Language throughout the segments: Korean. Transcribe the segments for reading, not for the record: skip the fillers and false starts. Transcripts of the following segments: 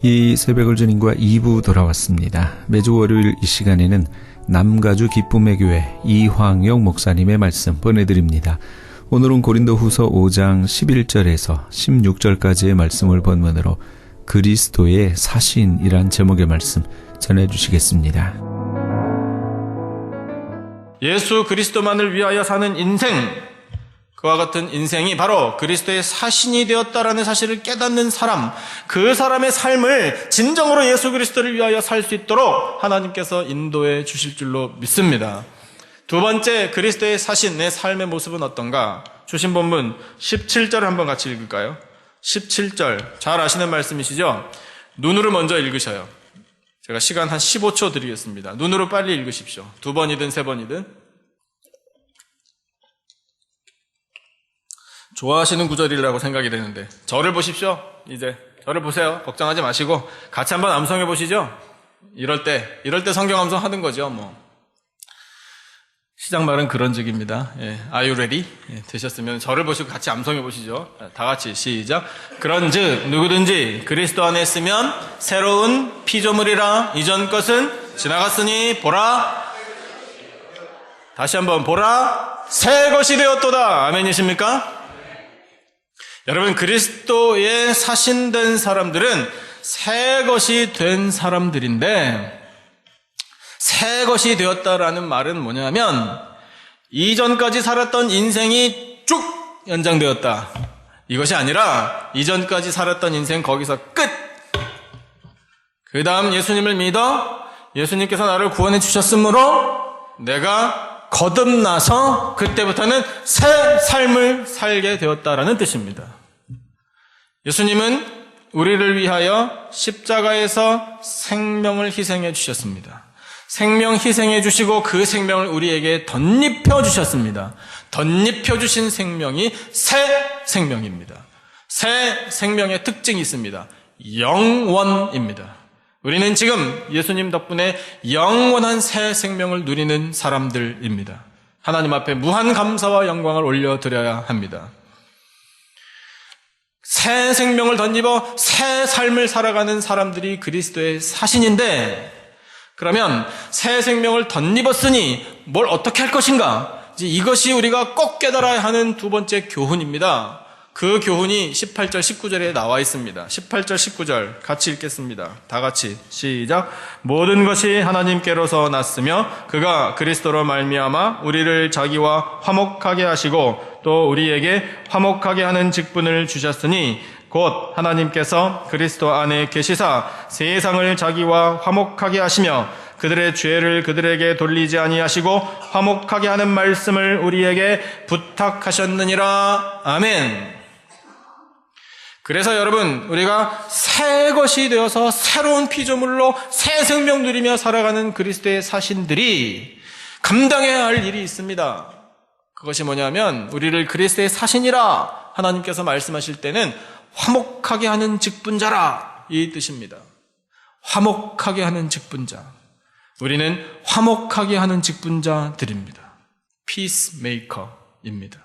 이 새벽을 주님과 2부 돌아왔습니다. 매주 월요일 이 시간에는 남가주 기쁨의 교회 이황영 목사님의 말씀 보내드립니다. 오늘은 고린도후서 5장 11절에서 16절까지의 말씀을 본문으로 그리스도의 사신이란 제목의 말씀 전해주시겠습니다. 예수 그리스도만을 위하여 사는 인생, 그와 같은 인생이 바로 그리스도의 사신이 되었다라는 사실을 깨닫는 사람, 그 사람의 삶을 진정으로 예수 그리스도를 위하여 살 수 있도록 하나님께서 인도해 주실 줄로 믿습니다. 두 번째, 그리스도의 사신, 내 삶의 모습은 어떤가? 주신 본문 17절 한번 같이 읽을까요? 17절, 잘 아시는 말씀이시죠? 눈으로 먼저 읽으셔요. 제가 시간 한 15초 드리겠습니다. 눈으로 빨리 읽으십시오. 두 번이든 세 번이든. 좋아하시는 구절이라고 생각이 되는데, 저를 보십시오. 이제 저를 보세요. 걱정하지 마시고 같이 한번 암송해 보시죠. 이럴 때 성경 암송 하는 거죠. 시작 말은 그런 적입니다. Are you ready? 되셨으면 저를 보시고 같이 암송해 보시죠. 다 같이 시작. 그런즉 누구든지 그리스도 안에 있으면 새로운 피조물이라, 이전 것은 지나갔으니 보라, 다시 한번 보라, 새 것이 되었도다. 아멘이십니까? 여러분, 그리스도의 사신된 사람들은 새 것이 된 사람들인데, 새 것이 되었다라는 말은 뭐냐면 이전까지 살았던 인생이 쭉 연장되었다, 이것이 아니라 이전까지 살았던 인생 거기서 끝. 그 다음 예수님을 믿어 예수님께서 나를 구원해 주셨으므로 내가 거듭나서 그때부터는 새 삶을 살게 되었다라는 뜻입니다. 예수님은 우리를 위하여 십자가에서 생명을 희생해 주셨습니다. 생명 희생해 주시고 그 생명을 우리에게 덧입혀 주셨습니다. 덧입혀 주신 생명이 새 생명입니다. 새 생명의 특징이 있습니다. 영원입니다. 우리는 지금 예수님 덕분에 영원한 새 생명을 누리는 사람들입니다. 하나님 앞에 무한 감사와 영광을 올려드려야 합니다. 새 생명을 덧입어 새 삶을 살아가는 사람들이 그리스도의 사신인데, 그러면 새 생명을 덧입었으니 뭘 어떻게 할 것인가? 이것이 우리가 꼭 깨달아야 하는 두 번째 교훈입니다. 그 교훈이 18절 19절에 나와 있습니다. 18절 19절 같이 읽겠습니다. 다 같이 시작. 모든 것이 하나님께로서 났으며 그가 그리스도로 말미암아 우리를 자기와 화목하게 하시고 또 우리에게 화목하게 하는 직분을 주셨으니 곧 하나님께서 그리스도 안에 계시사 세상을 자기와 화목하게 하시며 그들의 죄를 그들에게 돌리지 아니하시고 화목하게 하는 말씀을 우리에게 부탁하셨느니라. 아멘. 그래서 여러분, 우리가 새 것이 되어서 새로운 피조물로 새 생명 누리며 살아가는 그리스도의 사신들이 감당해야 할 일이 있습니다. 그것이 뭐냐면 우리를 그리스도의 사신이라 하나님께서 말씀하실 때는 화목하게 하는 직분자라, 이 뜻입니다. 화목하게 하는 직분자. 우리는 화목하게 하는 직분자들입니다. 피스메이커입니다.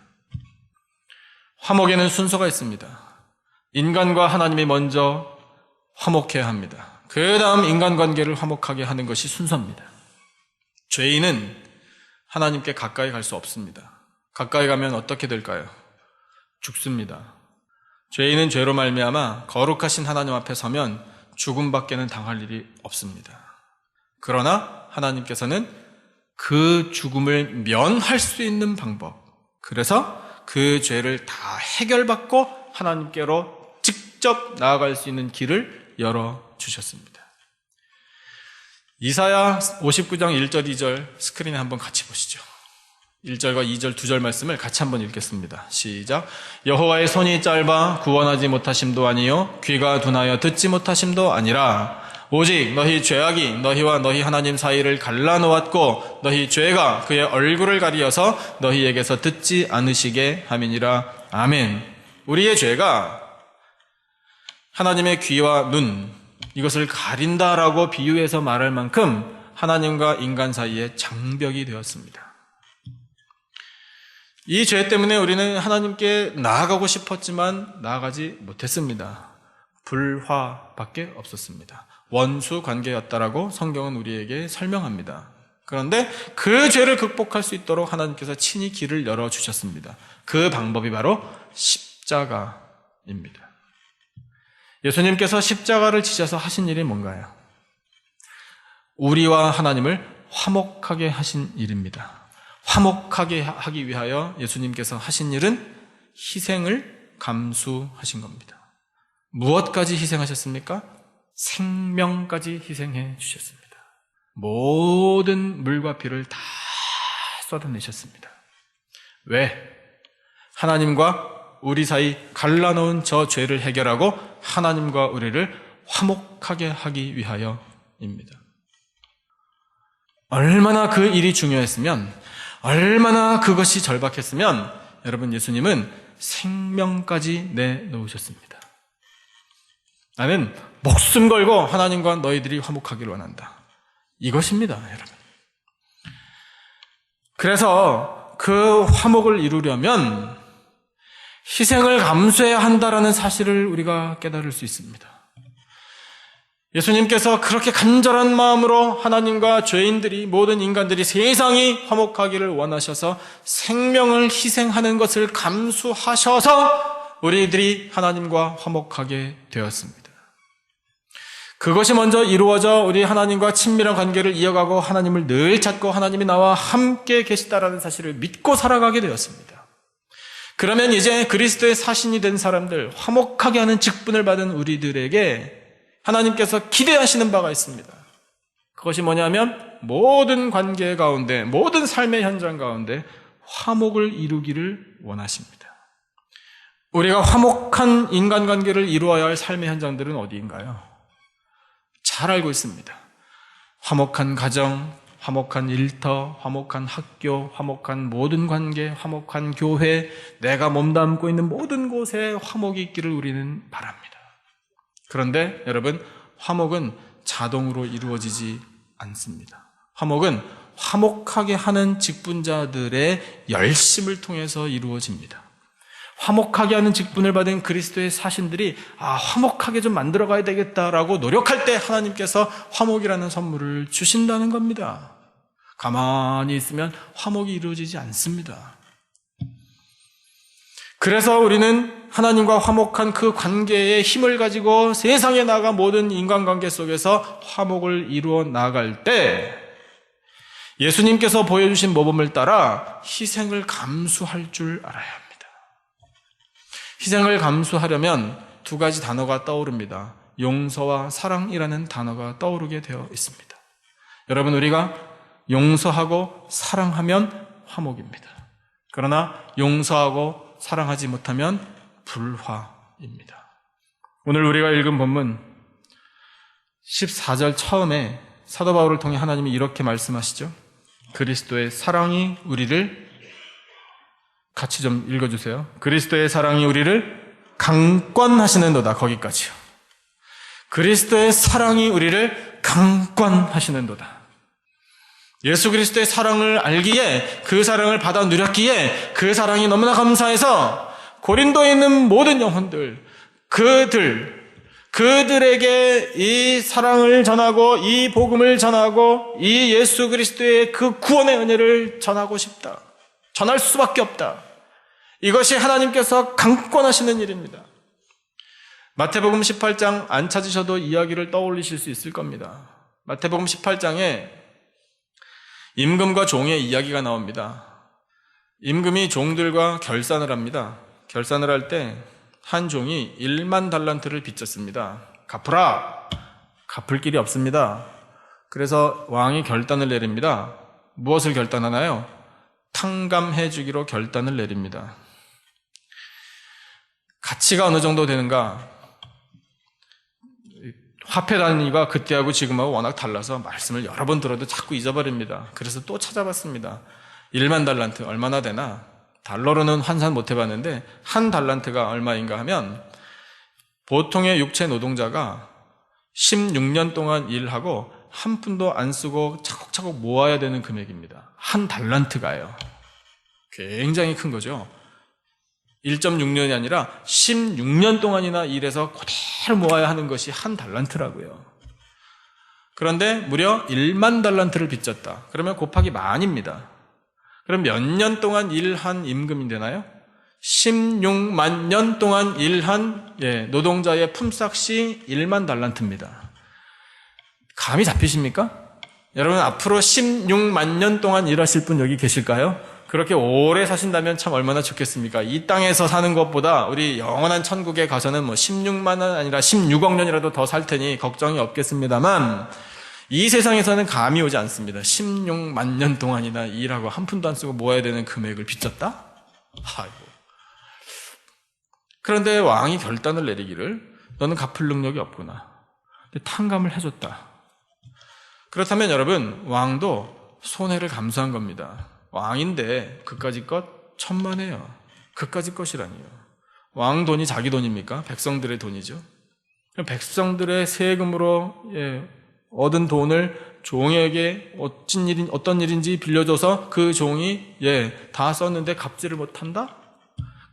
화목에는 순서가 있습니다. 인간과 하나님이 먼저 화목해야 합니다. 그 다음 인간관계를 화목하게 하는 것이 순서입니다. 죄인은 하나님께 가까이 갈 수 없습니다. 가까이 가면 어떻게 될까요? 죽습니다. 죄인은 죄로 말미암아 거룩하신 하나님 앞에 서면 죽음밖에는 당할 일이 없습니다. 그러나 하나님께서는 그 죽음을 면할 수 있는 방법, 그래서 그 죄를 다 해결받고 하나님께로 직접 나아갈 수 있는 길을 열어주셨습니다. 이사야 59장 1절 2절 스크린에 한번 같이 보시죠. 1절과 2절 두 절 말씀을 같이 한번 읽겠습니다. 시작. 여호와의 손이 짧아 구원하지 못하심도 아니요 귀가 둔하여 듣지 못하심도 아니라 오직 너희 죄악이 너희와 너희 하나님 사이를 갈라놓았고 너희 죄가 그의 얼굴을 가리어서 너희에게서 듣지 않으시게 함이니라. 아멘. 우리의 죄가 하나님의 귀와 눈, 이것을 가린다라고 비유해서 말할 만큼 하나님과 인간 사이에 장벽이 되었습니다. 이 죄 때문에 우리는 하나님께 나아가고 싶었지만 나아가지 못했습니다. 불화밖에 없었습니다. 원수 관계였다라고 성경은 우리에게 설명합니다. 그런데 그 죄를 극복할 수 있도록 하나님께서 친히 길을 열어주셨습니다. 그 방법이 바로 십자가입니다. 예수님께서 십자가를 지셔서 하신 일이 뭔가요? 우리와 하나님을 화목하게 하신 일입니다. 화목하게 하기 위하여 예수님께서 하신 일은 희생을 감수하신 겁니다. 무엇까지 희생하셨습니까? 생명까지 희생해 주셨습니다. 모든 물과 피를 다 쏟아내셨습니다. 왜? 하나님과 우리 사이 갈라놓은 저 죄를 해결하고 하나님과 우리를 화목하게 하기 위하여입니다. 얼마나 그 일이 중요했으면, 얼마나 그것이 절박했으면 여러분, 예수님은 생명까지 내놓으셨습니다. 나는 목숨 걸고 하나님과 너희들이 화목하기를 원한다. 이것입니다, 여러분. 그래서 그 화목을 이루려면 희생을 감수해야 한다라는 사실을 우리가 깨달을 수 있습니다. 예수님께서 그렇게 간절한 마음으로 하나님과 죄인들이, 모든 인간들이, 세상이 화목하기를 원하셔서 생명을 희생하는 것을 감수하셔서 우리들이 하나님과 화목하게 되었습니다. 그것이 먼저 이루어져 우리 하나님과 친밀한 관계를 이어가고 하나님을 늘 찾고 하나님이 나와 함께 계시다라는 사실을 믿고 살아가게 되었습니다. 그러면 이제 그리스도의 사신이 된 사람들, 화목하게 하는 직분을 받은 우리들에게 하나님께서 기대하시는 바가 있습니다. 그것이 뭐냐면 모든 관계 가운데, 모든 삶의 현장 가운데 화목을 이루기를 원하십니다. 우리가 화목한 인간관계를 이루어야 할 삶의 현장들은 어디인가요? 잘 알고 있습니다. 화목한 가정, 화목한 일터, 화목한 학교, 화목한 모든 관계, 화목한 교회, 내가 몸담고 있는 모든 곳에 화목이 있기를 우리는 바랍니다. 그런데 여러분, 화목은 자동으로 이루어지지 않습니다. 화목은 화목하게 하는 직분자들의 열심을 통해서 이루어집니다. 화목하게 하는 직분을 받은 그리스도의 사신들이 화목하게 좀 만들어가야 되겠다라고 노력할 때 하나님께서 화목이라는 선물을 주신다는 겁니다. 가만히 있으면 화목이 이루어지지 않습니다. 그래서 우리는 하나님과 화목한 그 관계의 힘을 가지고 세상에 나가 모든 인간관계 속에서 화목을 이루어 나갈 때 예수님께서 보여주신 모범을 따라 희생을 감수할 줄 알아야 합니다. 희생을 감수하려면 두 가지 단어가 떠오릅니다. 용서와 사랑이라는 단어가 떠오르게 되어 있습니다. 여러분, 우리가 용서하고 사랑하면 화목입니다. 그러나 용서하고 사랑하지 못하면 불화입니다. 오늘 우리가 읽은 본문 14절 처음에 사도 바울을 통해 하나님이 이렇게 말씀하시죠. 그리스도의 사랑이 우리를, 같이 좀 읽어주세요. 그리스도의 사랑이 우리를 강권하시는도다. 거기까지요. 그리스도의 사랑이 우리를 강권하시는도다. 예수 그리스도의 사랑을 알기에, 그 사랑을 받아 누렸기에 그 사랑이 너무나 감사해서 고린도에 있는 모든 영혼들, 그들에게 이 사랑을 전하고 이 복음을 전하고 이 예수 그리스도의 그 구원의 은혜를 전하고 싶다. 전할 수밖에 없다. 이것이 하나님께서 강권하시는 일입니다. 마태복음 18장 안 찾으셔도 이야기를 떠올리실 수 있을 겁니다. 마태복음 18장에 임금과 종의 이야기가 나옵니다. 임금이 종들과 결산을 합니다. 결산을 할 때 한 종이 1만 달란트를 빚졌습니다. 갚으라! 갚을 길이 없습니다. 그래서 왕이 결단을 내립니다. 무엇을 결단하나요? 탕감해 주기로 결단을 내립니다. 가치가 어느 정도 되는가? 화폐 단위가 그때하고 지금하고 워낙 달라서 말씀을 여러 번 들어도 자꾸 잊어버립니다. 그래서 또 찾아봤습니다. 1만 달란트 얼마나 되나? 달러로는 환산 못 해봤는데 한 달란트가 얼마인가 하면 보통의 육체 노동자가 16년 동안 일하고 한 푼도 안 쓰고 차곡차곡 모아야 되는 금액입니다. 한 달란트가요. 굉장히 큰 거죠. 1.6년이 아니라 16년 동안이나 일해서 그대로 모아야 하는 것이 한 달란트라고요. 그런데 무려 1만 달란트를 빚졌다. 그러면 곱하기 만입니다. 그럼 몇 년 동안 일한 임금이 되나요? 16만 년 동안 일한 노동자의 품삯이 1만 달란트입니다. 감이 잡히십니까? 여러분 앞으로 16만 년 동안 일하실 분 여기 계실까요? 그렇게 오래 사신다면 참 얼마나 좋겠습니까? 이 땅에서 사는 것보다 우리 영원한 천국에 가서는 16만 원 아니라 16억 년이라도 더 살 테니 걱정이 없겠습니다만 이 세상에서는 감이 오지 않습니다. 16만 년 동안이나 일하고 한 푼도 안 쓰고 모아야 되는 금액을 빚졌다? 아이고. 그런데 왕이 결단을 내리기를 너는 갚을 능력이 없구나. 근데 탕감을 해줬다. 그렇다면 여러분 왕도 손해를 감수한 겁니다. 왕인데 그까짓 것 천만에요. 그까짓 것이라니요. 왕 돈이 자기 돈입니까? 백성들의 돈이죠. 백성들의 세금으로 얻은 돈을 종에게 어떤 일인지 빌려줘서 그 종이 다 썼는데 갚지를 못한다?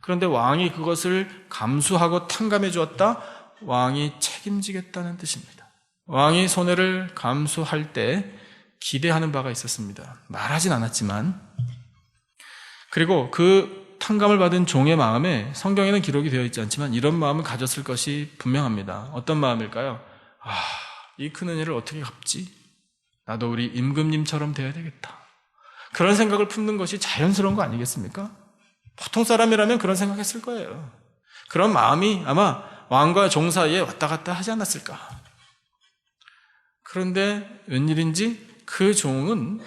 그런데 왕이 그것을 감수하고 탕감해 주었다? 왕이 책임지겠다는 뜻입니다. 왕이 손해를 감수할 때 기대하는 바가 있었습니다. 말하진 않았지만. 그리고 그 탕감을 받은 종의 마음에 성경에는 기록이 되어 있지 않지만 이런 마음을 가졌을 것이 분명합니다. 어떤 마음일까요? 이 큰 은혜를 어떻게 갚지? 나도 우리 임금님처럼 돼야 되겠다. 그런 생각을 품는 것이 자연스러운 거 아니겠습니까? 보통 사람이라면 그런 생각했을 거예요. 그런 마음이 아마 왕과 종 사이에 왔다 갔다 하지 않았을까. 그런데 웬일인지 그 종은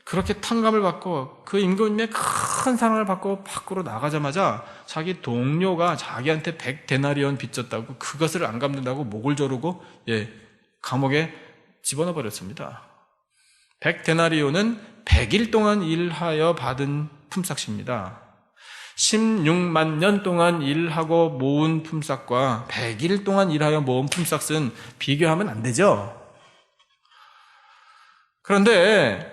그렇게 탕감을 받고 그 임금님의 큰 사랑을 받고 밖으로 나가자마자 자기 동료가 자기한테 100데나리온 빚졌다고 그것을 안 갚는다고 목을 조르고 감옥에 집어넣어 버렸습니다. 100데나리온은 100일 동안 일하여 받은 품삯입니다. 16만 년 동안 일하고 모은 품삯과 100일 동안 일하여 모은 품삯은 비교하면 안 되죠. 그런데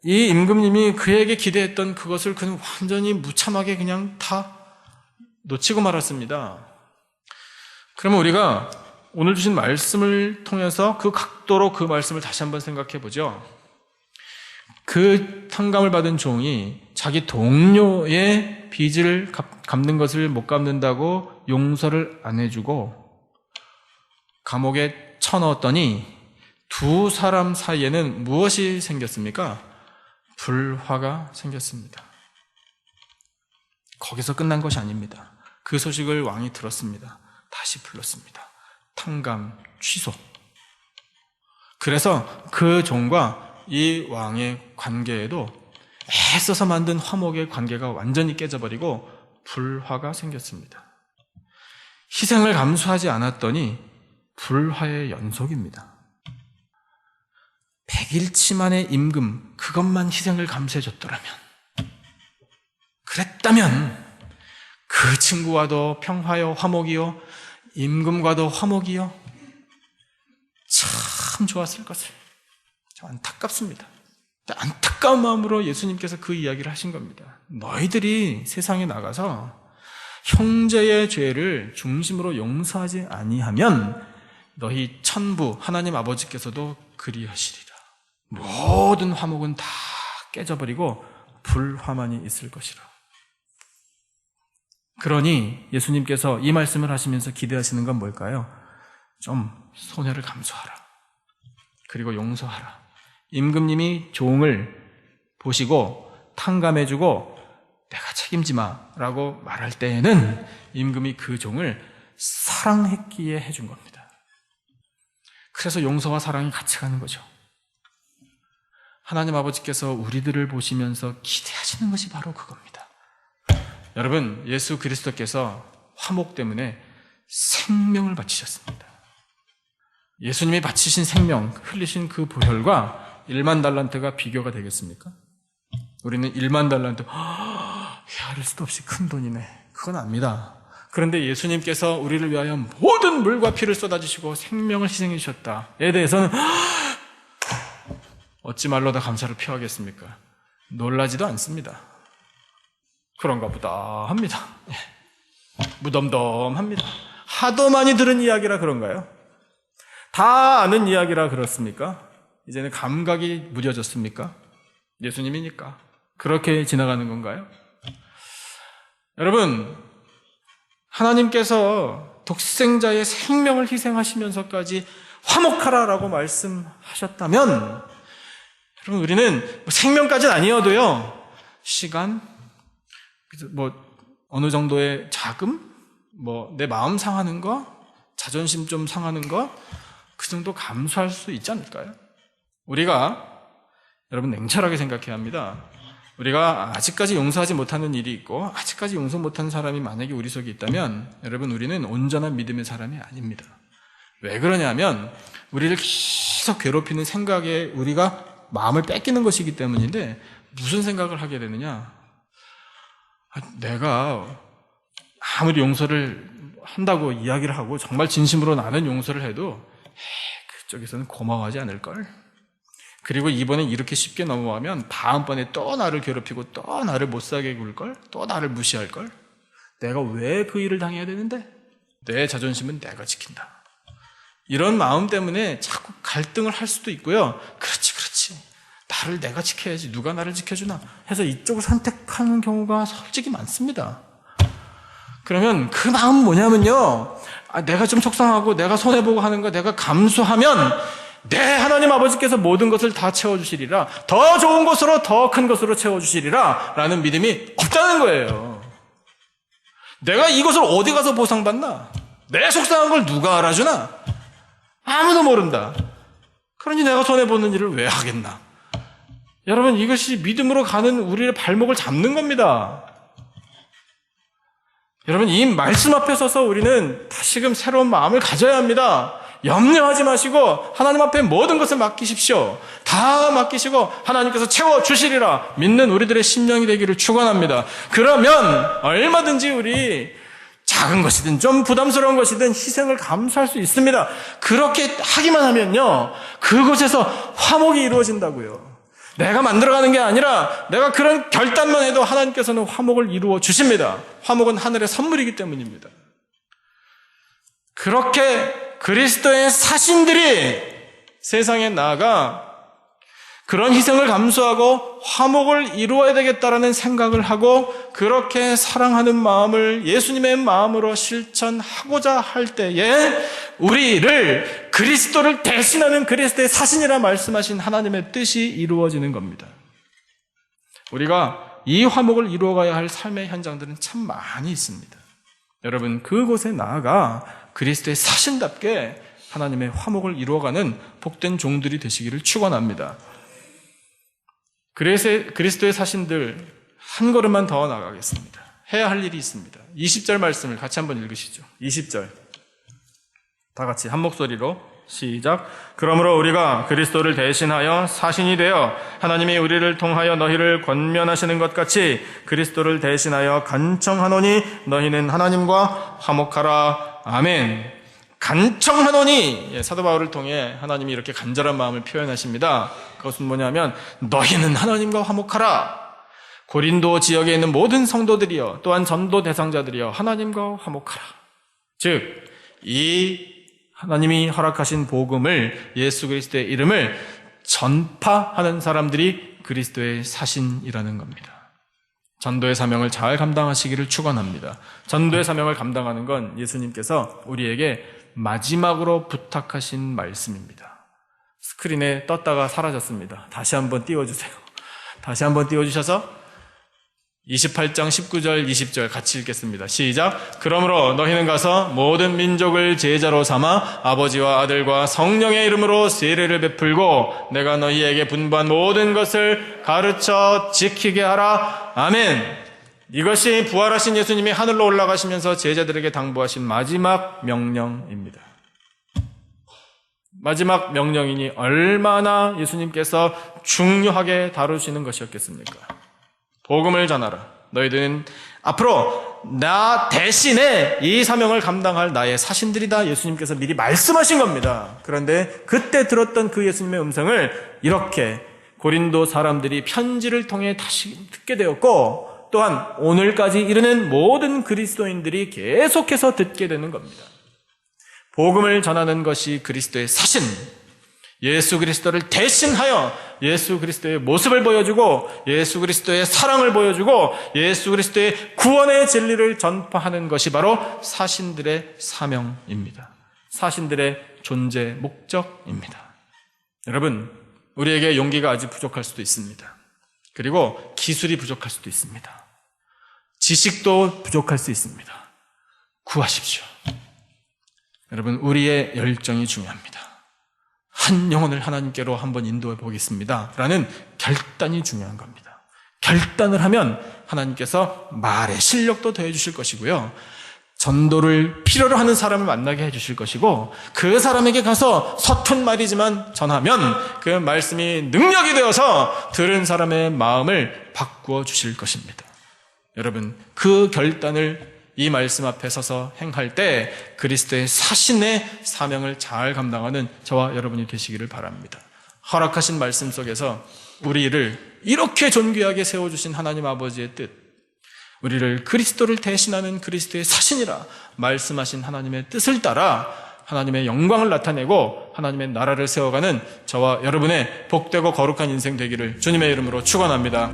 이 임금님이 그에게 기대했던 그것을 그는 완전히 무참하게 그냥 다 놓치고 말았습니다. 그러면 우리가 오늘 주신 말씀을 통해서 그 각도로 그 말씀을 다시 한번 생각해 보죠. 그 탕감을 받은 종이 자기 동료의 빚을 갚는 것을 못 갚는다고 용서를 안 해주고 감옥에 쳐넣었더니 두 사람 사이에는 무엇이 생겼습니까? 불화가 생겼습니다. 거기서 끝난 것이 아닙니다. 그 소식을 왕이 들었습니다. 다시 불렀습니다. 탕감 취소. 그래서 그 종과 이 왕의 관계에도 애써서 만든 화목의 관계가 완전히 깨져버리고 불화가 생겼습니다. 희생을 감수하지 않았더니 불화의 연속입니다. 100일치 만의 임금, 그것만 희생을 감수해줬더라면, 그랬다면 그 친구와도 평화요 화목이요 임금과도 화목이요 참 좋았을 것을. 안타깝습니다. 안타까운 마음으로 예수님께서 그 이야기를 하신 겁니다. 너희들이 세상에 나가서 형제의 죄를 중심으로 용서하지 아니하면 너희 천부 하나님 아버지께서도 그리하시리라. 모든 화목은 다 깨져버리고 불화만이 있을 것이라. 그러니 예수님께서 이 말씀을 하시면서 기대하시는 건 뭘까요? 좀 손해를 감수하라. 그리고 용서하라. 임금님이 종을 보시고 탕감해주고 내가 책임지마라고 말할 때에는 임금이 그 종을 사랑했기에 해준 겁니다. 그래서 용서와 사랑이 같이 가는 거죠. 하나님 아버지께서 우리들을 보시면서 기대하시는 것이 바로 그겁니다. 여러분, 예수 그리스도께서 화목 때문에 생명을 바치셨습니다. 예수님이 바치신 생명, 흘리신 그 보혈과 1만 달란트가 비교가 되겠습니까? 우리는 1만 달란트, 헤아릴 수도 없이 큰 돈이네. 그건 압니다. 그런데 예수님께서 우리를 위하여 모든 물과 피를 쏟아주시고 생명을 희생해 주셨다에 대해서는 어찌 말로 다 감사를 표하겠습니까? 놀라지도 않습니다. 그런가 보다 합니다. 무덤덤합니다. 하도 많이 들은 이야기라 그런가요? 다 아는 이야기라 그렇습니까? 이제는 감각이 무뎌졌습니까? 예수님이니까. 그렇게 지나가는 건가요? 여러분, 하나님께서 독생자의 생명을 희생하시면서까지 화목하라라고 말씀하셨다면, 여러분, 우리는 생명까지는 아니어도요, 시간, 어느 정도의 자금, 내 마음 상하는 거, 자존심 좀 상하는 거, 그 정도 감수할 수 있지 않을까요? 우리가, 여러분, 냉철하게 생각해야 합니다. 우리가 아직까지 용서하지 못하는 일이 있고 아직까지 용서 못하는 사람이 만약에 우리 속에 있다면 여러분 우리는 온전한 믿음의 사람이 아닙니다. 왜 그러냐면 우리를 계속 괴롭히는 생각에 우리가 마음을 뺏기는 것이기 때문인데 무슨 생각을 하게 되느냐. 내가 아무리 용서를 한다고 이야기를 하고 정말 진심으로 나는 용서를 해도 그쪽에서는 고마워하지 않을걸. 그리고 이번엔 이렇게 쉽게 넘어가면 다음번에 또 나를 괴롭히고 또 나를 못사게 굴걸? 또 나를 무시할걸? 내가 왜 그 일을 당해야 되는데? 내 자존심은 내가 지킨다. 이런 마음 때문에 자꾸 갈등을 할 수도 있고요. 그렇지. 나를 내가 지켜야지. 누가 나를 지켜주나? 해서 이쪽을 선택하는 경우가 솔직히 많습니다. 그러면 그 마음은 뭐냐면요. 내가 좀 속상하고 내가 손해보고 하는 거 내가 감수하면 내 하나님 아버지께서 모든 것을 다 채워주시리라. 더 좋은 것으로 더 큰 것으로 채워주시리라 라는 믿음이 없다는 거예요. 내가 이것을 어디 가서 보상받나? 내 속상한 걸 누가 알아주나? 아무도 모른다. 그러니 내가 손해보는 일을 왜 하겠나? 여러분, 이것이 믿음으로 가는 우리의 발목을 잡는 겁니다. 여러분, 이 말씀 앞에 서서 우리는 다시금 새로운 마음을 가져야 합니다. 염려하지 마시고 하나님 앞에 모든 것을 맡기십시오. 다 맡기시고 하나님께서 채워주시리라 믿는 우리들의 심령이 되기를 축원합니다. 그러면 얼마든지 우리 작은 것이든 좀 부담스러운 것이든 희생을 감수할 수 있습니다. 그렇게 하기만 하면요, 그곳에서 화목이 이루어진다고요. 내가 만들어가는 게 아니라 내가 그런 결단만 해도 하나님께서는 화목을 이루어 주십니다. 화목은 하늘의 선물이기 때문입니다. 그렇게 그리스도의 사신들이 세상에 나아가 그런 희생을 감수하고 화목을 이루어야 되겠다라는 생각을 하고 그렇게 사랑하는 마음을 예수님의 마음으로 실천하고자 할 때에 우리를 그리스도를 대신하는 그리스도의 사신이라 말씀하신 하나님의 뜻이 이루어지는 겁니다. 우리가 이 화목을 이루어가야 할 삶의 현장들은 참 많이 있습니다. 여러분, 그곳에 나아가 그리스도의 사신답게 하나님의 화목을 이루어가는 복된 종들이 되시기를 축원합니다. 그리스도의 사신들 한 걸음만 더 나가겠습니다. 해야 할 일이 있습니다. 20절 말씀을 같이 한번 읽으시죠. 20절 다 같이 한 목소리로 시작. 그러므로 우리가 그리스도를 대신하여 사신이 되어 하나님이 우리를 통하여 너희를 권면하시는 것 같이 그리스도를 대신하여 간청하노니 너희는 하나님과 화목하라. 아멘. 간청하노니, 사도 바울을 통해 하나님이 이렇게 간절한 마음을 표현하십니다. 그것은 뭐냐면 너희는 하나님과 화목하라. 고린도 지역에 있는 모든 성도들이여 또한 전도 대상자들이여 하나님과 화목하라. 즉, 이 하나님이 허락하신 복음을, 예수 그리스도의 이름을 전파하는 사람들이 그리스도의 사신이라는 겁니다. 전도의 사명을 잘 감당하시기를 축원합니다. 전도의 사명을 감당하는 건 예수님께서 우리에게 마지막으로 부탁하신 말씀입니다. 스크린에 떴다가 사라졌습니다. 다시 한번 띄워주세요. 다시 한번 띄워주셔서 28장 19절 20절 같이 읽겠습니다. 시작. 그러므로 너희는 가서 모든 민족을 제자로 삼아 아버지와 아들과 성령의 이름으로 세례를 베풀고 내가 너희에게 분부한 모든 것을 가르쳐 지키게 하라. 아멘. 이것이 부활하신 예수님이 하늘로 올라가시면서 제자들에게 당부하신 마지막 명령입니다. 마지막 명령이니 얼마나 예수님께서 중요하게 다루시는 것이었겠습니까? 복음을 전하라. 너희들은 앞으로 나 대신에 이 사명을 감당할 나의 사신들이다. 예수님께서 미리 말씀하신 겁니다. 그런데 그때 들었던 그 예수님의 음성을 이렇게 고린도 사람들이 편지를 통해 다시 듣게 되었고 또한 오늘까지 이르는 모든 그리스도인들이 계속해서 듣게 되는 겁니다. 복음을 전하는 것이 그리스도의 사신, 예수 그리스도를 대신하여 예수 그리스도의 모습을 보여주고 예수 그리스도의 사랑을 보여주고 예수 그리스도의 구원의 진리를 전파하는 것이 바로 사신들의 사명입니다. 사신들의 존재 목적입니다. 여러분, 우리에게 용기가 아직 부족할 수도 있습니다. 그리고 기술이 부족할 수도 있습니다. 지식도 부족할 수 있습니다. 구하십시오. 여러분, 우리의 열정이 중요합니다. 한 영혼을 하나님께로 한번 인도해 보겠습니다 라는 결단이 중요한 겁니다. 결단을 하면 하나님께서 말의 실력도 더해 주실 것이고요, 전도를 필요로 하는 사람을 만나게 해주실 것이고, 그 사람에게 가서 서툰 말이지만 전하면 그 말씀이 능력이 되어서 들은 사람의 마음을 바꾸어 주실 것입니다. 여러분, 그 결단을 이 말씀 앞에 서서 행할 때 그리스도의 사신의 사명을 잘 감당하는 저와 여러분이 되시기를 바랍니다. 허락하신 말씀 속에서 우리를 이렇게 존귀하게 세워주신 하나님 아버지의 뜻, 우리를 그리스도를 대신하는 그리스도의 사신이라 말씀하신 하나님의 뜻을 따라 하나님의 영광을 나타내고 하나님의 나라를 세워가는 저와 여러분의 복되고 거룩한 인생 되기를 주님의 이름으로 축원합니다.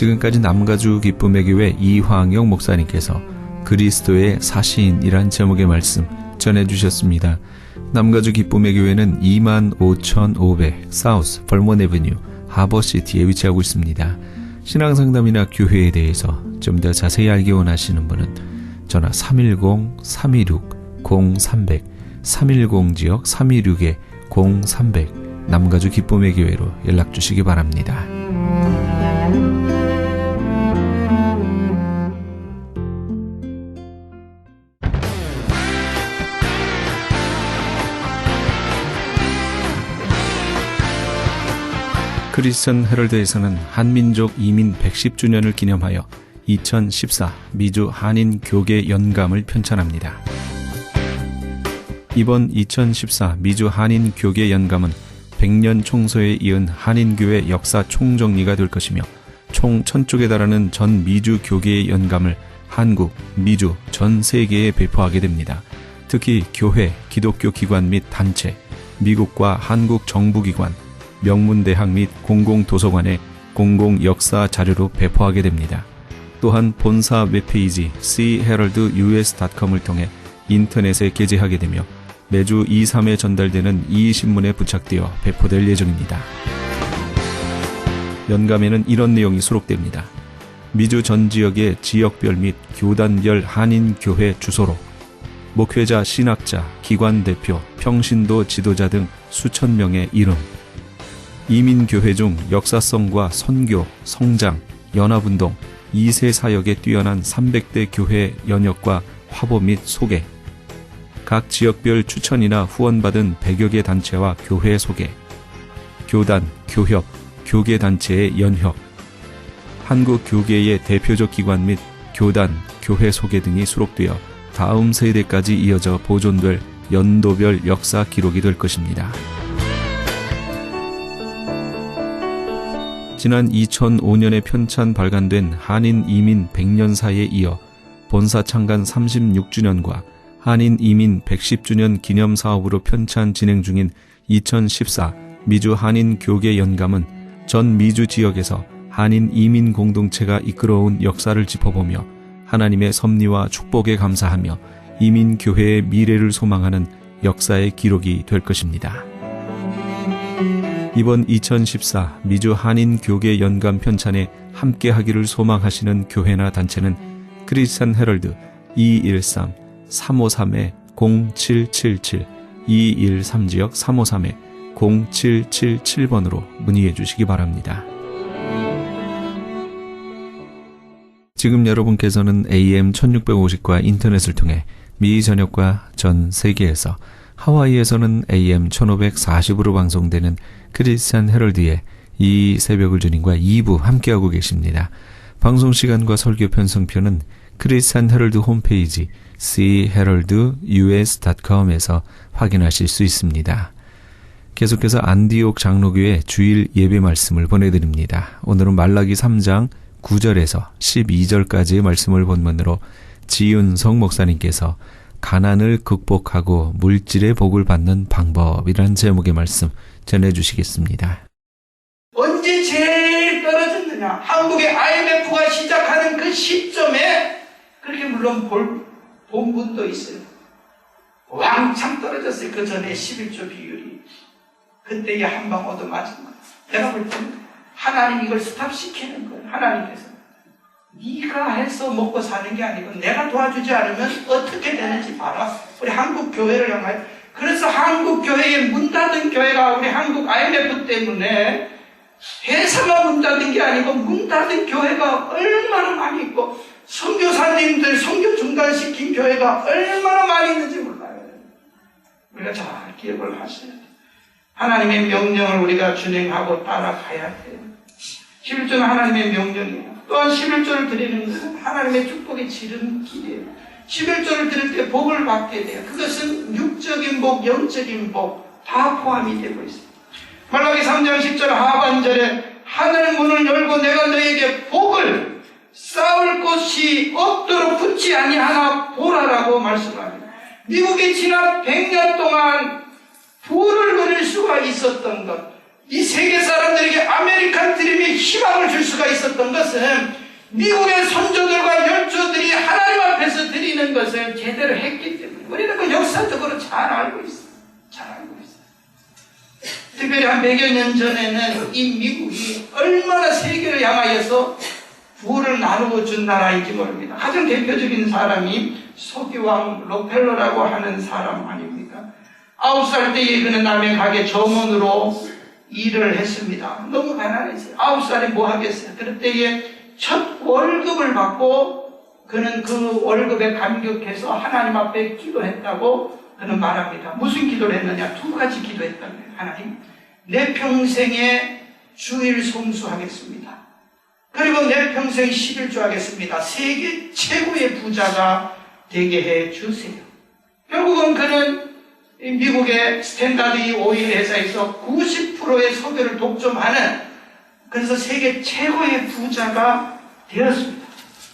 지금까지 남가주 기쁨의 교회 이황영 목사님께서 그리스도의 사신이란 제목의 말씀 전해주셨습니다. 남가주 기쁨의 교회는 25,500 사우스 벌몬 애버뉴 하버시티에 위치하고 있습니다. 신앙상담이나 교회에 대해서 좀 더 자세히 알기 원하시는 분은 전화 310-326-0300 310지역 326-0300 남가주 기쁨의 교회로 연락주시기 바랍니다. 크리스천 헤럴드에서는 한민족 이민 110주년을 기념하여 2014 미주 한인 교계 연감을 편찬합니다. 이번 2014 미주 한인 교계 연감은 100년 총소에 이은 한인교회 역사 총정리가 될 것이며 총 1000쪽에 달하는 전 미주 교계의 연감을 한국, 미주, 전 세계에 배포하게 됩니다. 특히 교회, 기독교 기관 및 단체, 미국과 한국 정부기관, 명문대학 및 공공도서관에 공공역사 자료로 배포하게 됩니다. 또한 본사 웹페이지 cheraldus.com을 통해 인터넷에 게재하게 되며 매주 2, 3회 전달되는 이 신문에 부착되어 배포될 예정입니다. 연감에는 이런 내용이 수록됩니다. 미주 전 지역의 지역별 및 교단별 한인교회 주소로 목회자, 신학자, 기관 대표, 평신도 지도자 등 수천 명의 이름, 이민교회 중 역사성과 선교, 성장, 연합운동, 2세 사역에 뛰어난 300대 교회 연역과 화보 및 소개, 각 지역별 추천이나 후원받은 100여 개 단체와 교회 소개, 교단, 교협, 교계단체의 연혁, 한국 교계의 대표적 기관 및 교단, 교회 소개 등이 수록되어 다음 세대까지 이어져 보존될 연도별 역사 기록이 될 것입니다. 지난 2005년에 편찬 발간된 한인 이민 100년사에 이어 본사 창간 36주년과 한인 이민 110주년 기념 사업으로 편찬 진행 중인 2014 미주 한인 교계 연감은 전 미주 지역에서 한인 이민 공동체가 이끌어온 역사를 짚어보며 하나님의 섭리와 축복에 감사하며 이민 교회의 미래를 소망하는 역사의 기록이 될 것입니다. 이번 2014 미주 한인 교계 연감 편찬에 함께하기를 소망하시는 교회나 단체는 크리스천 헤럴드 213-353-0777 213지역 353-0777번으로 문의해 주시기 바랍니다. 지금 여러분께서는 AM 1650과 인터넷을 통해 미 전역과 전 세계에서 하와이에서는 AM 1540으로 방송되는 크리스천 헤럴드의 이 새벽을 주님과 2부 함께하고 계십니다. 방송 시간과 설교 편성표는 크리스천 헤럴드 홈페이지 cheraldus.com에서 확인하실 수 있습니다. 계속해서 안디옥 장로교회 주일 예배 말씀을 보내드립니다. 오늘은 말라기 3장 9절에서 12절까지의 말씀을 본문으로 지윤성 목사님께서 가난을 극복하고 물질의 복을 받는 방법이라는 제목의 말씀 전해주시겠습니다. 언제 제일 떨어졌느냐? 한국의 IMF가 시작하는 그 시점에 그렇게 물론 본 분도 있어요. 왕창 떨어졌어요. 그 전에 11조 비율이. 그때에 한 방 얻어 맞은 거예요. 내가 볼 때는 하나님 이걸 스탑시키는 거예요. 하나님께서. 네가 해서 먹고 사는 게 아니고 내가 도와주지 않으면 어떻게 되는지 봐라. 우리 한국 교회를 향하여. 그래서 한국 교회에 문 닫은 교회가 우리 한국 IMF 때문에 회사가 문 닫은 게 아니고 문 닫은 교회가 얼마나 많이 있고 선교사님들 선교 중단시킨 교회가 얼마나 많이 있는지 몰라요. 우리가 잘 기억을 하셔야 돼요. 하나님의 명령을 우리가 준행하고 따라가야 돼요. 11조는 하나님의 명령이에요. 또한 11조를 드리는 것은 하나님의 축복의 지름길이에요. 11조를 드릴 때 복을 받게 돼요. 그것은 육적인 복, 영적인 복 다 포함이 되고 있어요. 말라기 3장 10절 하반절에 하늘 문을 열고 내가 너에게 복을 쌓을 곳이 없도록 붙지 아니하나 보라라고 말씀합니다. 미국이 지난 100년 동안 부를 누릴 수가 있었던 것, 이 세계 사람들에게 아메리칸 드림의 희망을 줄 수가 있었던 것은 미국의 선조들과 열조들이 하나님 앞에서 드리는 것을 제대로 했기 때문에 우리는 그 역사적으로 잘 알고 있어요. 잘 알고 있어요. 특별히 한 100여 년 전에는 이 미국이 얼마나 세계를 향하여서 부를 나누어 준 나라인지 모릅니다. 가장 대표적인 사람이 석유왕 록펠러라고 하는 사람 아닙니까? 9살 때에 그는 남의 가게 점원으로 일을 했습니다. 너무 가난했어요. 9살에 뭐 하겠어요? 그럴 때에 첫 월급을 받고 그는 그 월급에 감격해서 하나님 앞에 기도했다고 그는 말합니다. 무슨 기도를 했느냐? 두 가지 기도했다는 거예요. 하나님, 내 평생에 주일 성수하겠습니다. 그리고 내 평생 11조 하겠습니다. 세계 최고의 부자가 되게 해 주세요. 결국은 그는 미국의 스탠다드 오일 회사에서 90%의 석유를 독점하는, 그래서 세계 최고의 부자가 되었습니다.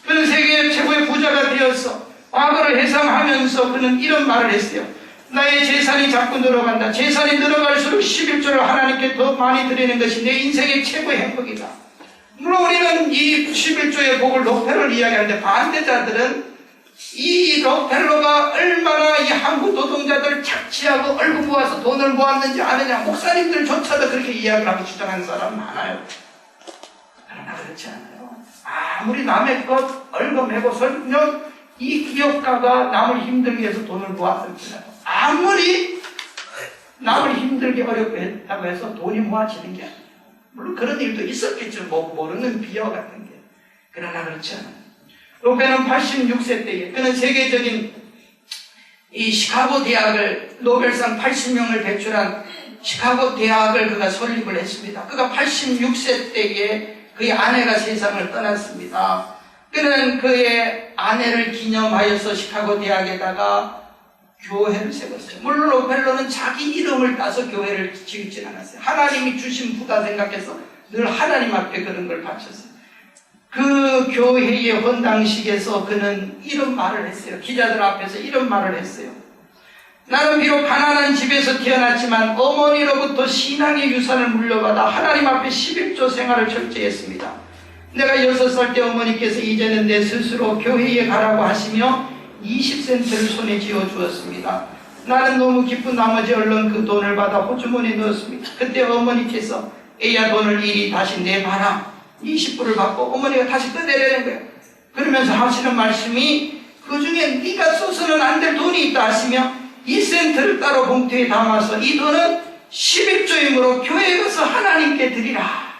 그는 세계 최고의 부자가 되어서 과거를 회상하면서 그는 이런 말을 했어요. 나의 재산이 자꾸 늘어간다. 재산이 늘어갈수록 11조를 하나님께 더 많이 드리는 것이 내 인생의 최고의 행복이다. 물론 우리는 이 11조의 복을 록펠러를 이야기하는데 반대자들은 이 록펠러가 얼마나 이 한국 노동자들을 착취하고 얼굴 모아서 돈을 모았는지 아느냐. 목사님들조차도 그렇게 이야기를 하고 주장하는 사람 많아요. 그러나 그렇지 않아요. 아무리 남의 것 얼금해고 설령 이 기업가가 남을 힘들게 해서 돈을 모았을지라도 아무리 남을 힘들게 어렵게 했다고 해서 돈이 모아지는 게 아니에요. 물론 그런 일도 있었겠죠. 모르는 비하 같은 게. 그러나 그렇지 않아요. 록펠러는 86세 때에 그는 세계적인 이 시카고 대학을 노벨상 80명을 배출한 시카고 대학을 그가 설립을 했습니다. 그가 86세 때에 그의 아내가 세상을 떠났습니다. 그는 그의 아내를 기념하여서 시카고 대학에다가 교회를 세웠어요. 물론 록펠러는 자기 이름을 따서 교회를 지으진 않았어요. 하나님이 주신 부다 생각해서 늘 하나님 앞에 그런 걸 바쳤어요. 그 교회의 헌당식에서 그는 이런 말을 했어요. 기자들 앞에서 이런 말을 했어요. 나는 비록 가난한 집에서 태어났지만 어머니로부터 신앙의 유산을 물려받아 하나님 앞에 11조 생활을 철저히 했습니다. 내가 6살 때 어머니께서 이제는 내 스스로 교회에 가라고 하시며 20센트를 손에 쥐어 주었습니다. 나는 너무 기쁜 나머지 얼른 그 돈을 받아 호주머니에 넣었습니다. 그때 어머니께서 애야 돈을 이리 다시 내봐라. 20불을 받고 어머니가 다시 꺼내려는 거예요. 그러면서 하시는 말씀이 그 중에 네가 써서는 안 될 돈이 있다 하시며 2센트를 따로 봉투에 담아서 이 돈은 11조이므로 교회에 가서 하나님께 드리라.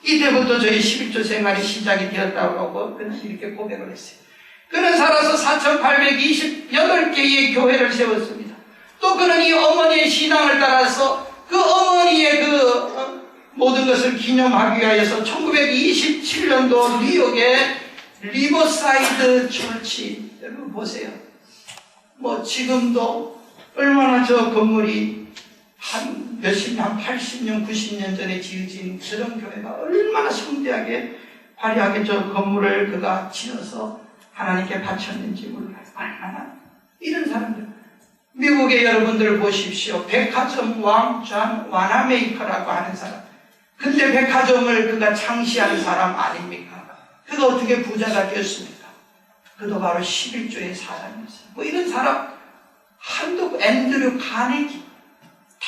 이때부터 저희 11조 생활이 시작이 되었다고 하고 그는 이렇게 고백을 했어요. 그는 살아서 4,828개의 교회를 세웠습니다. 또 그는 이 어머니의 신앙을 따라서 그 어머니의 모든 것을 기념하기 위하여서 1927년도 뉴욕의 리버사이드 철치, 여러분 보세요. 지금도 얼마나 저 건물이 한 몇십 년, 한 80년, 90년 전에 지어진 저런 교회가 얼마나 성대하게 화려하게 저 건물을 그가 지어서 하나님께 바쳤는지 몰라요. 얼마나 이런 사람들. 미국의 여러분들 보십시오. 백화점 왕 존 와나메이커라고 하는 사람. 근데 백화점을 그가 창시한 사람 아닙니까? 그가 어떻게 부자가 되었습니까? 그도 바로 11조의 사람이었어요. 뭐 이런 사람 한두 앤드류 카네기 다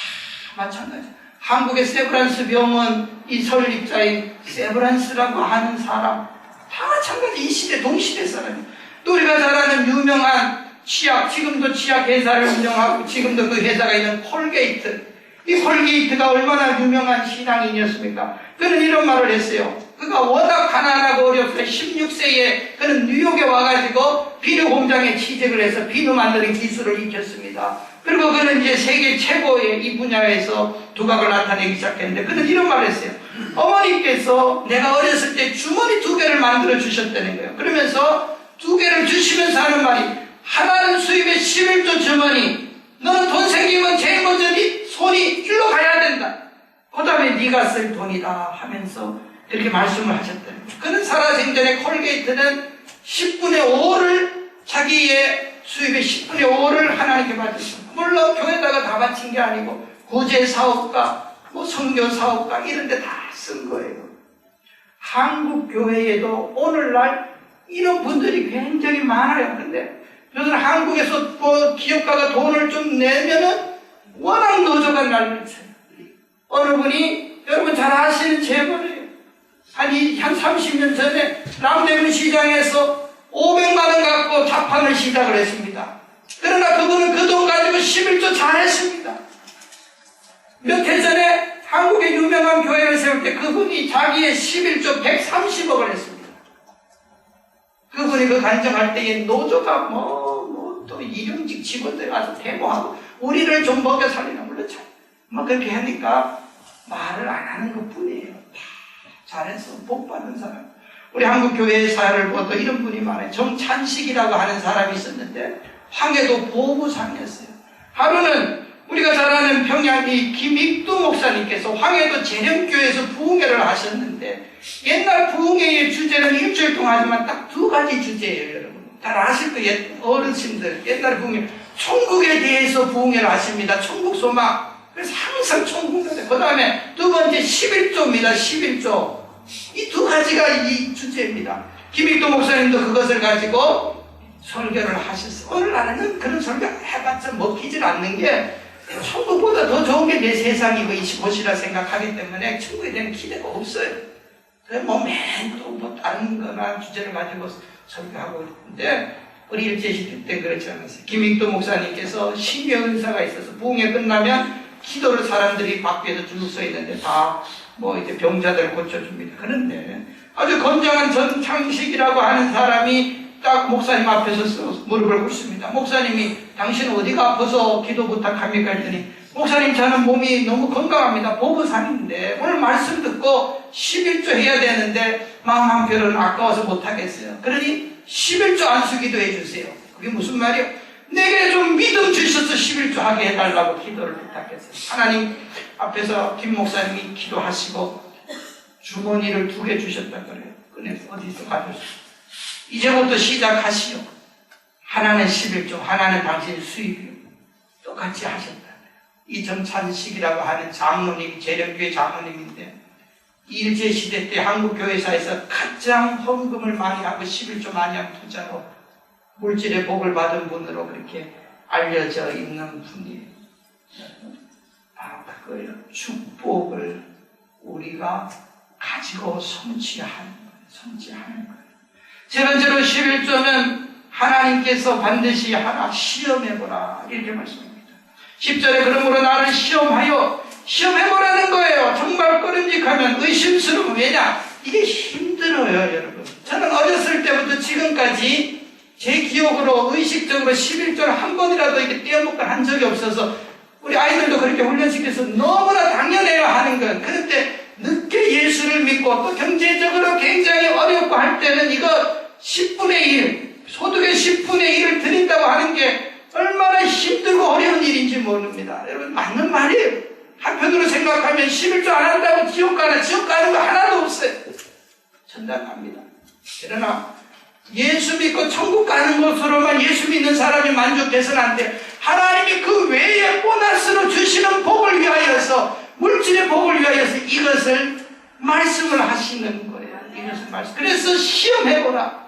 마찬가지. 한국의 세브란스 병원 이 설립자인 세브란스라고 하는 사람 다 마찬가지. 이 시대 동시대 사람이에요. 또 우리가 잘 아는 유명한 치약, 지금도 치약 회사를 운영하고 지금도 그 회사가 있는 콜게이트. 이 콜게이트가 얼마나 유명한 신앙인이었습니까? 그는 이런 말을 했어요. 그가 워낙 가난하고 어려서 16세에 그는 뉴욕에 와가지고 비누 공장에 취직을 해서 비누 만드는 기술을 익혔습니다. 그리고 그는 이제 세계 최고의 이 분야에서 두각을 나타내기 시작했는데 그는 이런 말을 했어요. 어머니께서 내가 어렸을 때 주머니 2개를 만들어 주셨다는 거예요. 그러면서 2개를 주시면서 하는 말이 하나는 수입의 11조 주머니, 너는 돈 생기면 제일 먼저 네 손이 일로 가야 된다. 그 다음에 네가 쓸 돈이다 하면서 그렇게 말씀을 하셨다는 거예요. 그는 살아생전에 콜게이트는 10분의 5를 자기의 수입의 10분의 5를 하나님께 바쳤습니다. 물론 교회다가 다 바친 게 아니고 구제 사업가, 뭐 선교 사업가 이런 데 다 쓴 거예요. 한국 교회에도 오늘날 이런 분들이 굉장히 많아요. 근데 저는 한국에서 뭐 기업가가 돈을 좀 내면은 워낙 노조가 난리를 쳐요. 어느 분이 여러분 잘 아시는 재벌이에요. 한 30년 전에 남대문 시장에서 500만 원 갖고 자판을 시작을 했습니다. 그러나 그분은 그 돈 가지고 11조 잘했습니다. 몇 해 전에 한국의 유명한 교회를 세울 때 그분이 자기의 11조 130억을 했습니다. 그분이 그 간증할 때에 노조가 또 일용직 직원들 와서 데모하고 우리를 좀 먹여 살리나 물론 뭐 그렇게 하니까 말을 안 하는 것 뿐이에요. 다 잘해서 복 받는 사람. 우리 한국 교회의 사회를 보도 이런 분이 많아요. 정찬식이라고 하는 사람이 있었는데 황해도 보부상이었어요. 하루는 우리가 잘 아는 평양이 김익두 목사님께서 황해도 재령교회에서 부흥회를 하셨는데 옛날 부흥회의 주제는 일주일 동안 하지만 딱 2가지 주제예요, 여러분. 잘 아실 거예요, 어르신들. 옛날 부흥회. 천국에 대해서 부흥회를 하십니다. 천국 소망. 그래서 항상 천국 노래. 그 다음에 2번째 11조입니다. 11조. 이 2가지가 이 주제입니다. 김익도 목사님도 그것을 가지고 설교를 하셨어요. 오늘날에는 그런 설교 해봤자 먹히질 않는 게 천국보다 더 좋은 게 내 세상이고 이곳이라 생각하기 때문에 천국에 대한 기대가 없어요. 또 다른 거나 주제를 가지고 설교하고 있는데 우리 일제시대 때 그렇지 않았어요. 김익도 목사님께서 신의 은사가 있어서 부흥회 끝나면 기도를 사람들이 밖에서 줄 서 있는데 다 이제 병자들 고쳐줍니다. 그런데 아주 건장한 전창식이라고 하는 사람이 딱 목사님 앞에서 무릎을 꿇습니다. 목사님이 당신 어디가 아파서 기도 부탁합니까? 했더니 목사님 저는 몸이 너무 건강합니다. 보부상인데 오늘 말씀 듣고 11조 해야 되는데 마음 한편은 아까워서 못하겠어요. 그러니 11조 안수기도 해주세요. 그게 무슨 말이에요? 내게 좀 믿음 주셔서 11조 하게 해달라고 기도를 부탁했어요. 하나님 앞에서 김 목사님이 기도하시고 주머니를 2개 주셨다 그래요. 꺼내서 어디서 가져오셨어요. 이제부터 시작하시오. 하나는 11조, 하나는 당신 수입이요. 똑같이 하셨다. 이 정찬식이라고 하는 장로님, 재령교회 장로님인데 일제시대 때 한국교회사에서 가장 헌금을 많이 하고 11조 많이 한 투자로 물질의 복을 받은 분으로 그렇게 알려져 있는 분이에요. 바로 그거예요. 축복을 우리가 가지고 성취하는 거예요. 세 번째로 11조는 하나님께서 반드시 하나 시험해보라 이렇게 말씀합니다. 10절에 그러므로 나를 시험해보라는 거예요. 정말 꺼림직하면 의심스러우면 왜냐? 이게 힘들어요, 여러분. 저는 어렸을 때부터 지금까지 제 기억으로 의식적으로 11조를 한 번이라도 이렇게 떼어먹고 한 적이 없어서 우리 아이들도 그렇게 훈련시켜서 너무나 당연해야 하는 것. 그런데 늦게 예수를 믿고 또 경제적으로 굉장히 어렵고 할 때는 이거 10분의 1, 소득의 10분의 1을 드린다고 하는 게 얼마나 힘들고 어려운 일인지 모릅니다. 여러분, 맞는 말이에요. 한편으로 생각하면 11조 안 한다고 지옥 가는 거 하나도 없어요. 천당 갑니다. 그러나 예수 믿고 천국 가는 것으로만 예수 믿는 사람이 만족해서는 안 돼. 하나님이 그 외에 보너스로 주시는 복을 위하여서, 물질의 복을 위하여서 이것을 말씀을 하시는 거예요. 이것을 말씀. 그래서 시험해보라.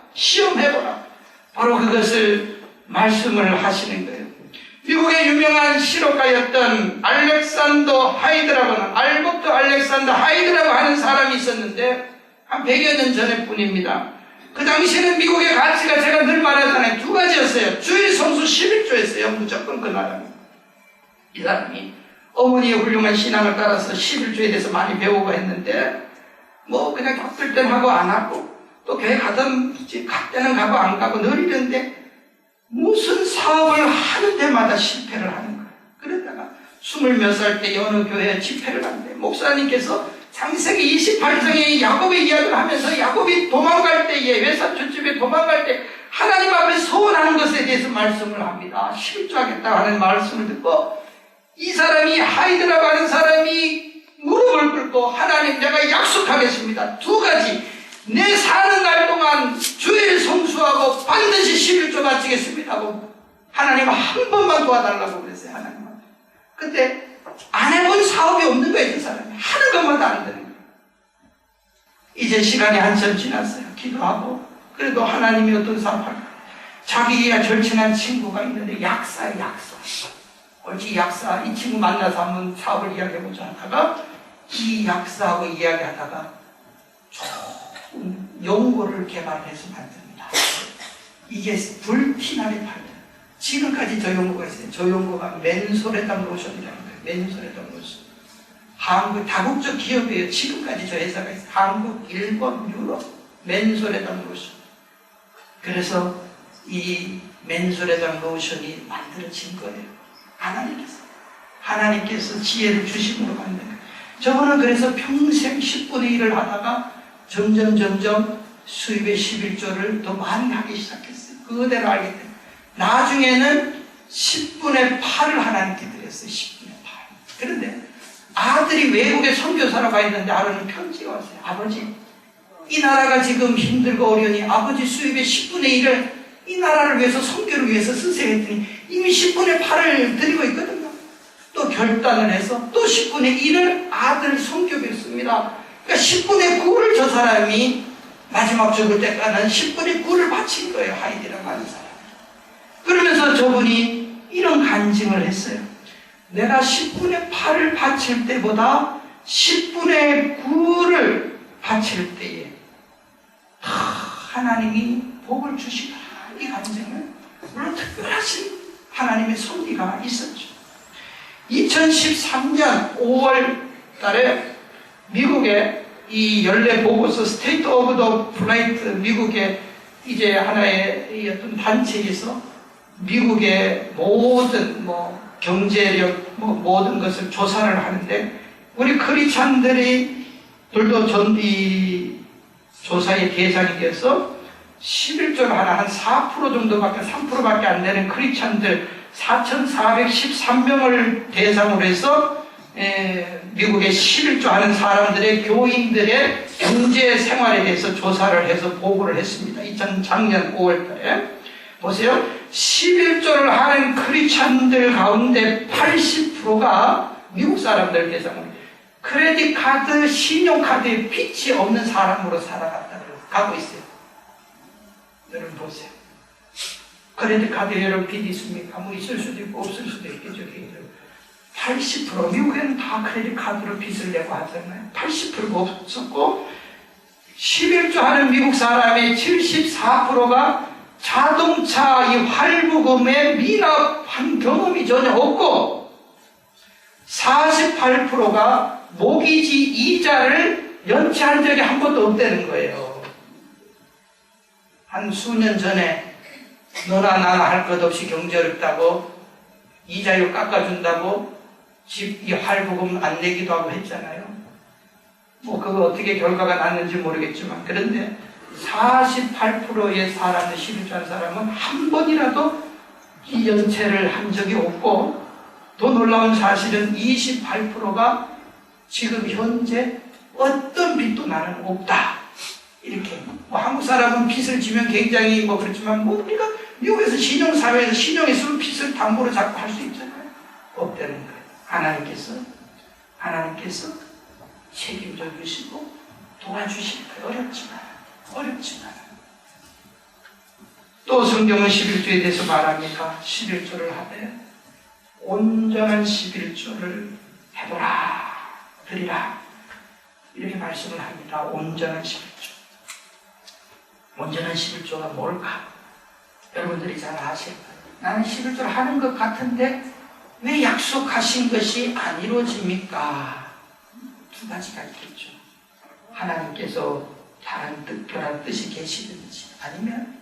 바로 그것을 말씀을 하시는 거예요. 미국의 유명한 실업가였던 알렉산더 하이드라고는, 알버트 알렉산더 하이드라고 하는 사람이 있었는데, 한 100여 년 전의 분입니다. 그 당시에는 미국의 가치가 제가 늘 말하잖아요. 두 가지였어요. 주일 성수 11조였어요. 무조건 그 나라는. 이 사람이 어머니의 훌륭한 신앙을 따라서 11조에 대해서 많이 배우고 했는데, 뭐 그냥 격들 땐 하고 안 하고, 또 교회 가던 갈 때는 가고 안 가고 늘 이런데, 무슨 사업을 하는 데마다 실패를 하는 거예요. 그러다가 20몇 살 때 어느 교회에 집회를 하는데, 목사님께서 창세기 28장의 야곱의 이야기를 하면서 야곱이 도망갈 때에, 외사촌집에 도망갈 때 하나님 앞에 서원하는 것에 대해서 말씀을 합니다. 11조 하겠다 하는 말씀을 듣고, 이 사람이, 하이드라고 하는 사람이 무릎을 꿇고, 하나님, 내가 약속하겠습니다. 두 가지. 내 사는 날 동안 주일 성수하고 반드시 11조 바치겠습니다 하고 하나님 한 번만 도와달라고 그랬어요. 하나님. 근데 안 해본 사업이 없는 거예요. 이 사람이. 하는 것마다 안 되는 거예요. 이제 시간이 한참 지났어요. 기도하고. 그래도 하나님이 어떤 사업 할까? 자기가 절친한 친구가 있는데 약사예요. 약사. 옳지, 약사. 이 친구 만나서 한번 사업을 이야기해보자 하다가, 이 약사하고 이야기하다가 좋은 연고를 개발해서 만듭니다. 이게 불티나게 팔려요. 지금까지 저 연고가 있어요. 저 연고가 맨소레담 로션이라는 거예요. 맨소레담 로션. 한국 다국적 기업이에요. 지금까지 저 회사가 있어요. 한국, 일본, 유럽 맨소레담 로션. 그래서 이 맨소레담 로션이 만들어진 거예요. 하나님께서 지혜를 주심으로 만든 거예요. 저거는 그래서 평생 10분의 1을 하다가 점점 수입의 11조를 더 많이 하기 시작했어요. 그대로 알기 때문에. 나중에는 10분의 8을 하나님께 드렸어요. 10분의 8. 그런데 아들이 외국에 선교사로 가 있는데 하루는 편지가 왔어요. 아버지, 이 나라가 지금 힘들고 어려우니 아버지 수입의 10분의 1을 이 나라를 위해서, 선교를 위해서 쓰세요 했더니 이미 10분의 8을 드리고 있거든요. 또 결단을 해서 또 10분의 1을 아들 선교비에 씁니다. 그러니까 10분의 9를 저 사람이 마지막 죽을 때까지는 10분의 9를 바친 거예요. 하이디라고 하는 사람. 그러면서 저분이 이런 간증을 했어요. 내가 10분의 8을 바칠 때보다 10분의 9를 바칠 때에 하나님이 복을 주시더라. 이 간증을. 물론 특별하신 하나님의 섭리가 있었죠. 2013년 5월 달에 미국의 이 연례 보고서 스테이트 오브 더 플라이트, 미국의 이제 하나의 어떤 단체에서 미국의 모든 경제력 모든 것을 조사를 하는데, 우리 크리스찬들이 들도 이 조사의 대상이 돼서 11조를 하나 한 4% 정도밖에, 3%밖에 안 되는 크리스찬들 4,413명을 대상으로 해서 미국의 11조 하는 사람들의 교인들의 경제 생활에 대해서 조사를 해서 보고를 했습니다. 작년 5월 달에. 보세요. 11조를 하는 크리스찬들 가운데 80%가 미국 사람들 대상으로 크레딧 카드, 신용카드에 빚이 없는 사람으로 살아갔다고 가고 있어요. 여러분 보세요. 크레딧 카드에 여러분 빚이 있습니까? 뭐 있을 수도 있고 없을 수도 있겠죠. 80% 미국에는 다 크레딧 카드로 빚을 내고 하잖아요. 80%가 없었고 11조 하는 미국 사람의 74%가 자동차 이 할부금에 미납한 경험이 전혀 없고 48%가 모기지 이자를 연체한 적이 한 번도 없다는 거예요. 한 수년 전에 너나 나나 할 것 없이 경제 어렵다고 이자율 깎아준다고 집 이 할부금 안 내기도 하고 했잖아요. 뭐 그거 어떻게 결과가 났는지 모르겠지만, 그런데 48%의 사람들, 11조 한 사람은 한 번이라도 이 연체를 한 적이 없고, 더 놀라운 사실은 28%가 지금 현재 어떤 빚도 나는 없다. 이렇게. 뭐 한국 사람은 빚을 지면 굉장히 뭐 그렇지만, 뭐 우리가 미국에서 신용사회에서 신용에 있으면 빚을 담보로 잡고 할 수 있잖아요. 없다는 거예요. 하나님께서 책임져 주시고 도와주실 거예요. 어렵지만. 또 성경은 11조에 대해서 말합니다. 11조를 하되 온전한 11조를 해보라, 드리라. 이렇게 말씀을 합니다. 온전한 11조. 온전한 11조가 뭘까? 여러분들이 잘 아실 거예요. 나는 11조를 하는 것 같은데 왜 약속하신 것이 안 이루어집니까? 두 가지가 있겠죠. 하나님께서 다른 특별한 뜻이 계시든지, 아니면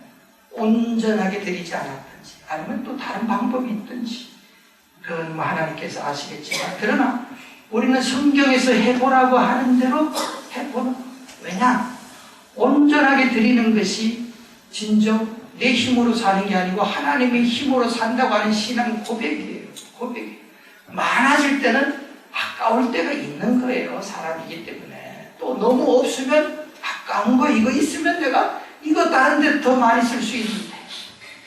온전하게 드리지 않았든지, 아니면 또 다른 방법이 있든지, 그건 뭐 하나님께서 아시겠지만, 그러나 우리는 성경에서 해보라고 하는 대로 해보는. 왜냐? 온전하게 드리는 것이 진정 내 힘으로 사는 게 아니고 하나님의 힘으로 산다고 하는 신앙 고백이에요. 고백이에요. 많아질 때는 아까울 때가 있는 거예요. 사람이기 때문에. 또 너무 없으면 아까운 거, 이거 있으면 내가 이거 다른 데 더 많이 쓸 수 있는데.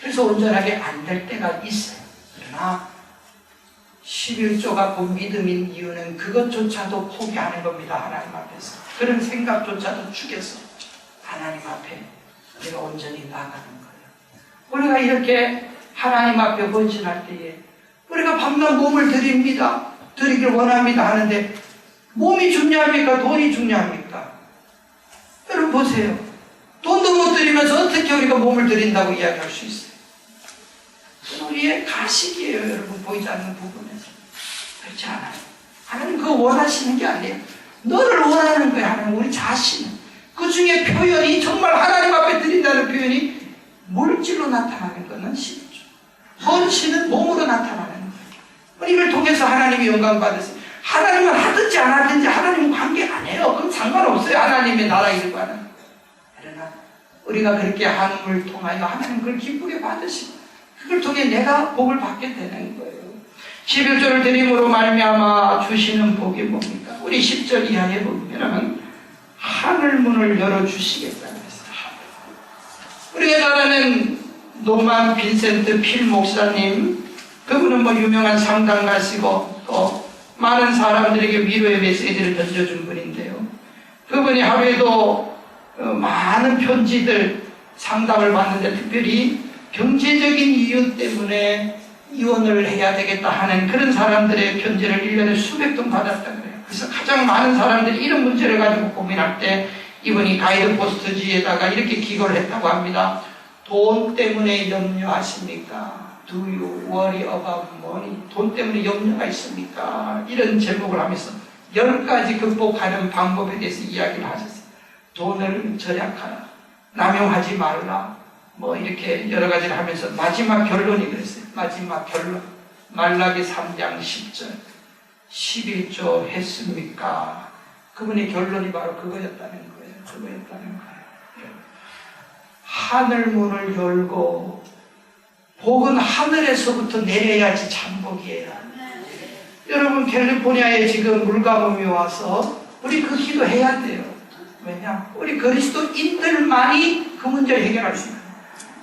그래서 온전하게 안 될 때가 있어요. 그러나 11조가 곧 믿음인 이유는 그것조차도 포기하는 겁니다. 하나님 앞에서. 그런 생각조차도 죽여서 하나님 앞에 내가 온전히 나가는 거예요. 우리가 이렇게 하나님 앞에 헌신할 때에 우리가 밤낮 몸을 드립니다. 드리길 원합니다 하는데 몸이 중요합니까? 돈이 중요합니까? 여러분 보세요. 돈도 못 드리면서 어떻게 우리가 몸을 드린다고 이야기할 수 있어요? 그건 우리의 가식이에요. 여러분 보이지 않는 부분에서. 그렇지 않아요. 하나님 그거 원하시는 게 아니에요. 너를 원하는 거예요. 하나님 우리 자신은. 그 중에 표현이 정말 하나님 앞에 드린다는 표현이 물질로 나타나는 것은 11조. 헌신은 몸으로 나타나는 거예요. 이걸 통해서 하나님이 영광 받으세요. 하나님은 하든지 안 하든지 하나님은 관계 안 해요. 그건 상관없어요. 하나님의 나라 일과는. 그러나 우리가 그렇게 하는을 통하여 하나님 그걸 기쁘게 받으시고 그걸 통해 내가 복을 받게 되는 거예요. 11조를 드림으로 말미암아 주시는 복이 뭡니까? 우리 10절 이하에 보면 하늘문을 열어주시겠다는 것입니다. 우리가 잘 아는 노만 빈센트 필 목사님, 그분은 뭐 유명한 상담가시고 또 많은 사람들에게 위로의 메시지를 던져준 분인데요. 그분이 하루에도 많은 편지들 상담을 받는데 특별히 경제적인 이유 때문에 이혼을 해야 되겠다 하는 그런 사람들의 편지를 1년에 수백 통 받았다 그래요. 그래서 가장 많은 사람들이 이런 문제를 가지고 고민할 때 이분이 가이드 포스트지에다가 이렇게 기고를 했다고 합니다. 돈 때문에 염려하십니까? Do you worry about money? 돈 때문에 염려가 있습니까? 이런 제목을 하면서 10가지 극복하는 방법에 대해서 이야기를 하셨어요. 돈을 절약하라, 남용하지 말라, 뭐 이렇게 여러 가지를 하면서 마지막 결론이 그랬어요. 마지막 결론. 말라기 3장 10절. 11조 했습니까? 그분의 결론이 바로 그거였다는 거예요. 그거였다는 거예요. 하늘문을 열고 복은 하늘에서부터 내려야지 참복이에요. 여러분 캘리포니아에 지금 물가뭄이 와서 우리 그 기도해야 돼요. 왜냐? 우리 그리스도인들만이 그 문제를 해결할 수 있어요.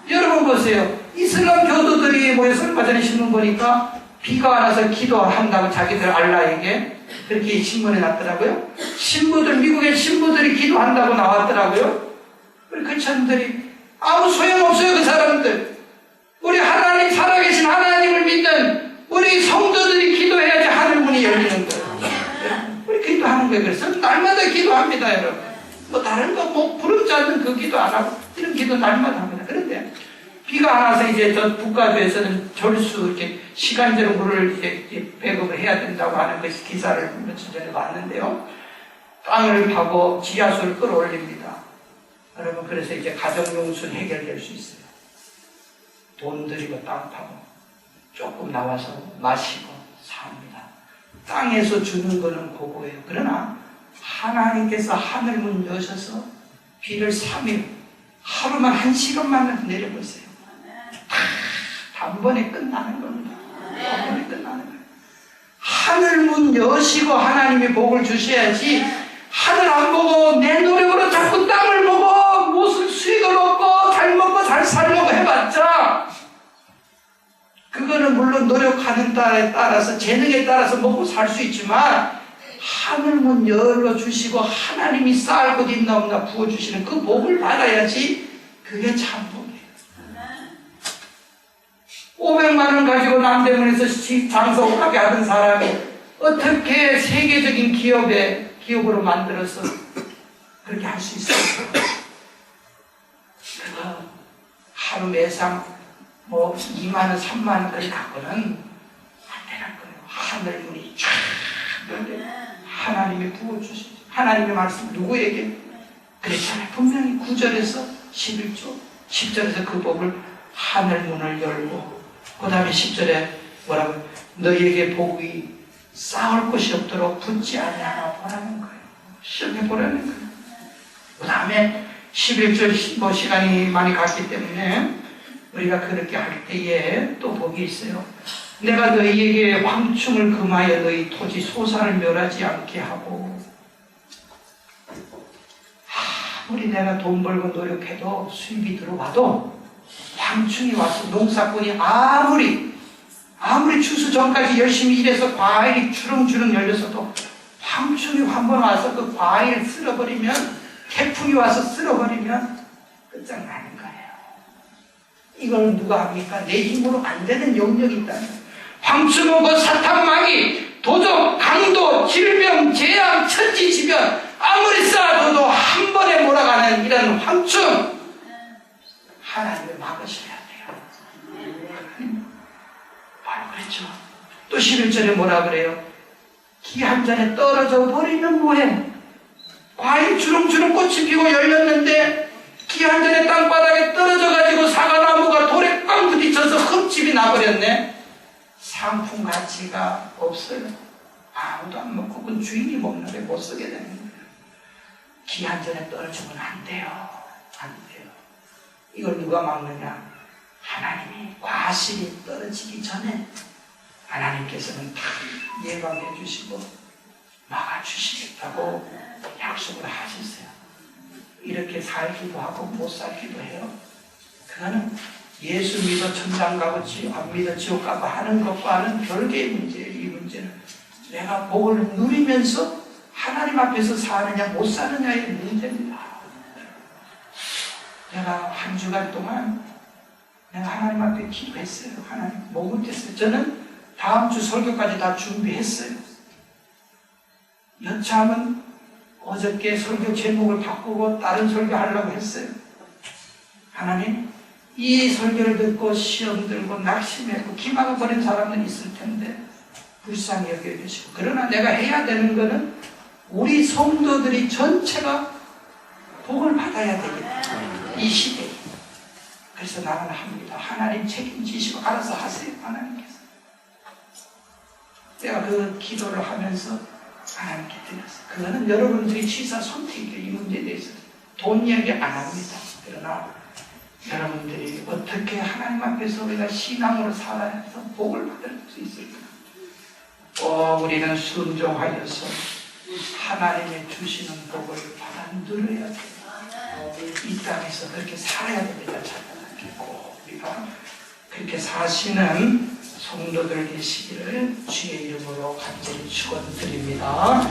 여러분 보세요. 이슬람 교도들이 모여서 얼마 전에 신문 보니까 비가 와서 기도한다고 자기들 알라에게 그렇게 신문에 났더라고요. 신부들, 미국의 신부들이 기도한다고 나왔더라고요. 우리 크리스천들이 아무 소용없어요. 그 사람들. 우리 하나님, 살아계신 하나님을 믿는 우리 성도들이 기도해야지 하늘문이 열리는 거예요. 우리 기도하는 거예요. 그래서 날마다 기도합니다, 여러분. 뭐 다른 거 뭐 부럽지 않는 그 기도 안 하고 이런 기도 날마다 합니다. 그런데 비가 안 와서 이제 저 북가주에서는 절수 이렇게 시간제로 물을 이제 배급을 해야 된다고 하는 것이 기사를 며칠 전에 봤는데요. 땅을 파고 지하수를 끌어올립니다. 여러분 그래서 이제 가정용수 해결될 수 있어요. 돈 들이고 땅 파고 조금 나와서 마시고 삽니다. 땅에서 주는 거는 그거예요. 그러나 하나님께서 하늘문 여셔서 비를 3일 하루만 1시간만 내려보세요. 다 한 번에 끝나는 겁니다. 한 번에 끝나는 거예요. 하늘 문 여시고 하나님이 복을 주셔야지, 하늘 안 보고 내 노력으로 자꾸 땅을 보고 무슨 수익을 얻고 잘 먹고 잘 살려고 해봤자, 그거는 물론 노력하는 따에 따라서 재능에 따라서 먹고 살 수 있지만, 하늘문 열어주시고 하나님이 쌀 것 있나 없나 부어주시는 그 복을 받아야지 그게 참 복이에요. 500만 원 가지고 남대문에서 장사하게 하던 사람이 어떻게 세계적인 기업으로 만들어서 그렇게 할 수 있어요? 그거 하루 매상 2만 원, 3만 원 그렇게 갖고는 안 되는 거예요. 하늘문이 쫙 열려 하나님이 부어주시죠. 하나님의 말씀 누구에게? 그랬잖아요. 분명히 9절에서 11조 10절에서 그 복을 하늘문을 열고, 그 다음에 10절에 뭐라고? 너희에게 복이 쌓을 곳이 없도록 붙지 아니하나 보라는 거예요. 시험해 보라는 거예요. 그 다음에 11절 시간이 많이 갔기 때문에 우리가 그렇게 할 때에 또 복이 있어요. 내가 너희에게 황충을 금하여 너희 토지 소산을 멸하지 않게 하고, 아무리 내가 돈 벌고 노력해도 수입이 들어와도 황충이 와서 농사꾼이 아무리 추수 전까지 열심히 일해서 과일이 주렁주렁 열려서도 황충이 한 번 와서 그 과일을 쓸어버리면, 태풍이 와서 쓸어버리면 끝장나는 거예요. 이걸 누가 합니까? 내 힘으로 안 되는 영역이 있다는 거예요. 황충은 곧 사탄, 마귀, 도적, 강도, 질병, 재앙, 천지지변, 아무리 쌓아둬도 한 번에 몰아가는 이런 황충, 하나님을 막으셔야 돼요. 바로 그랬죠. 또 11절에 뭐라 그래요? 기 한 잔에 떨어져 버리면 뭐해? 과일 주렁주렁 꽃이 피고 열렸는데 기 한 잔에 땅바닥에 떨어져가지고 사과나무가 돌에 꽝 부딪혀서 흠집이 나버렸네. 상품 가치가 없어요. 아무도 안 먹고 그건 주인이 먹는데 못 쓰게 되는 거예요. 기 한 잔에 떨어지면 안 돼요. 안 돼요. 이걸 누가 막느냐? 하나님이 과실이 떨어지기 전에 하나님께서는 다 예방해 주시고 막아주시겠다고 약속을 하셨어요. 이렇게 살기도 하고 못 살기도 해요. 그거는 예수 믿어 천당 가고 안 믿어 지옥 가고 하는 것과는 별개의 문제예요. 이 문제는 내가 복을 누리면서 하나님 앞에서 사느냐 못 사느냐의 문제입니다. 내가 한 주간 동안 내가 하나님 앞에 기도했어요. 하나님 뭐 못했어요. 저는 다음 주 설교까지 다 준비했어요. 여차하면 어저께 설교 제목을 바꾸고 다른 설교 하려고 했어요. 하나님, 이 설교를 듣고 시험 들고 낙심했고 기막을 버린 사람들이 있을 텐데 불쌍히 여겨주시고, 그러나 내가 해야 되는 것은 우리 성도들이 전체가 복을 받아야 되겠다. 이 시대에. 그래서 나는 합니다. 하나님 책임지시고 알아서 하세요. 하나님께서. 내가 그 기도를 하면서 하나님께 드렸어요. 그거는 여러분들이 취사 선택이에요. 이 문제에 대해서 돈 이야기 안 합니다. 그러나 여러분들이 어떻게 하나님 앞에서 우리가 신앙으로 살아야 해서 복을 받을 수 있을까? 우리는 순종하여서 하나님의 주시는 복을 받아 누려야 돼요. 이 땅에서 그렇게 살아야 됩니다. 찾아뵙고 우리가 그렇게 사시는 성도들 되시기를 주의 이름으로 간절히 축원드립니다.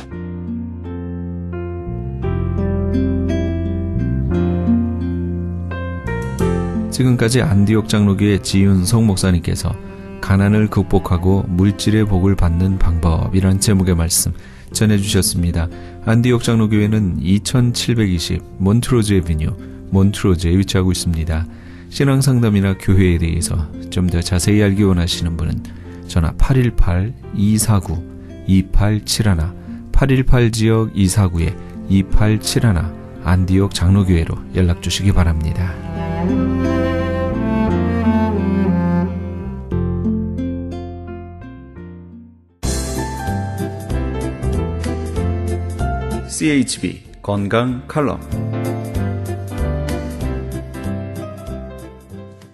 지금까지 안디옥 장로교회 지윤성 목사님께서 가난을 극복하고 물질의 복을 받는 방법이라는 제목의 말씀 전해주셨습니다. 안디옥 장로교회는 2720 몬트로즈 에비뉴 몬트로즈에 위치하고 있습니다. 신앙상담이나 교회에 대해서 좀 더 자세히 알기 원하시는 분은 전화 818-249-2871 818지역 249-2871 안디옥 장로교회로 연락주시기 바랍니다. CHB 건강 칼럼.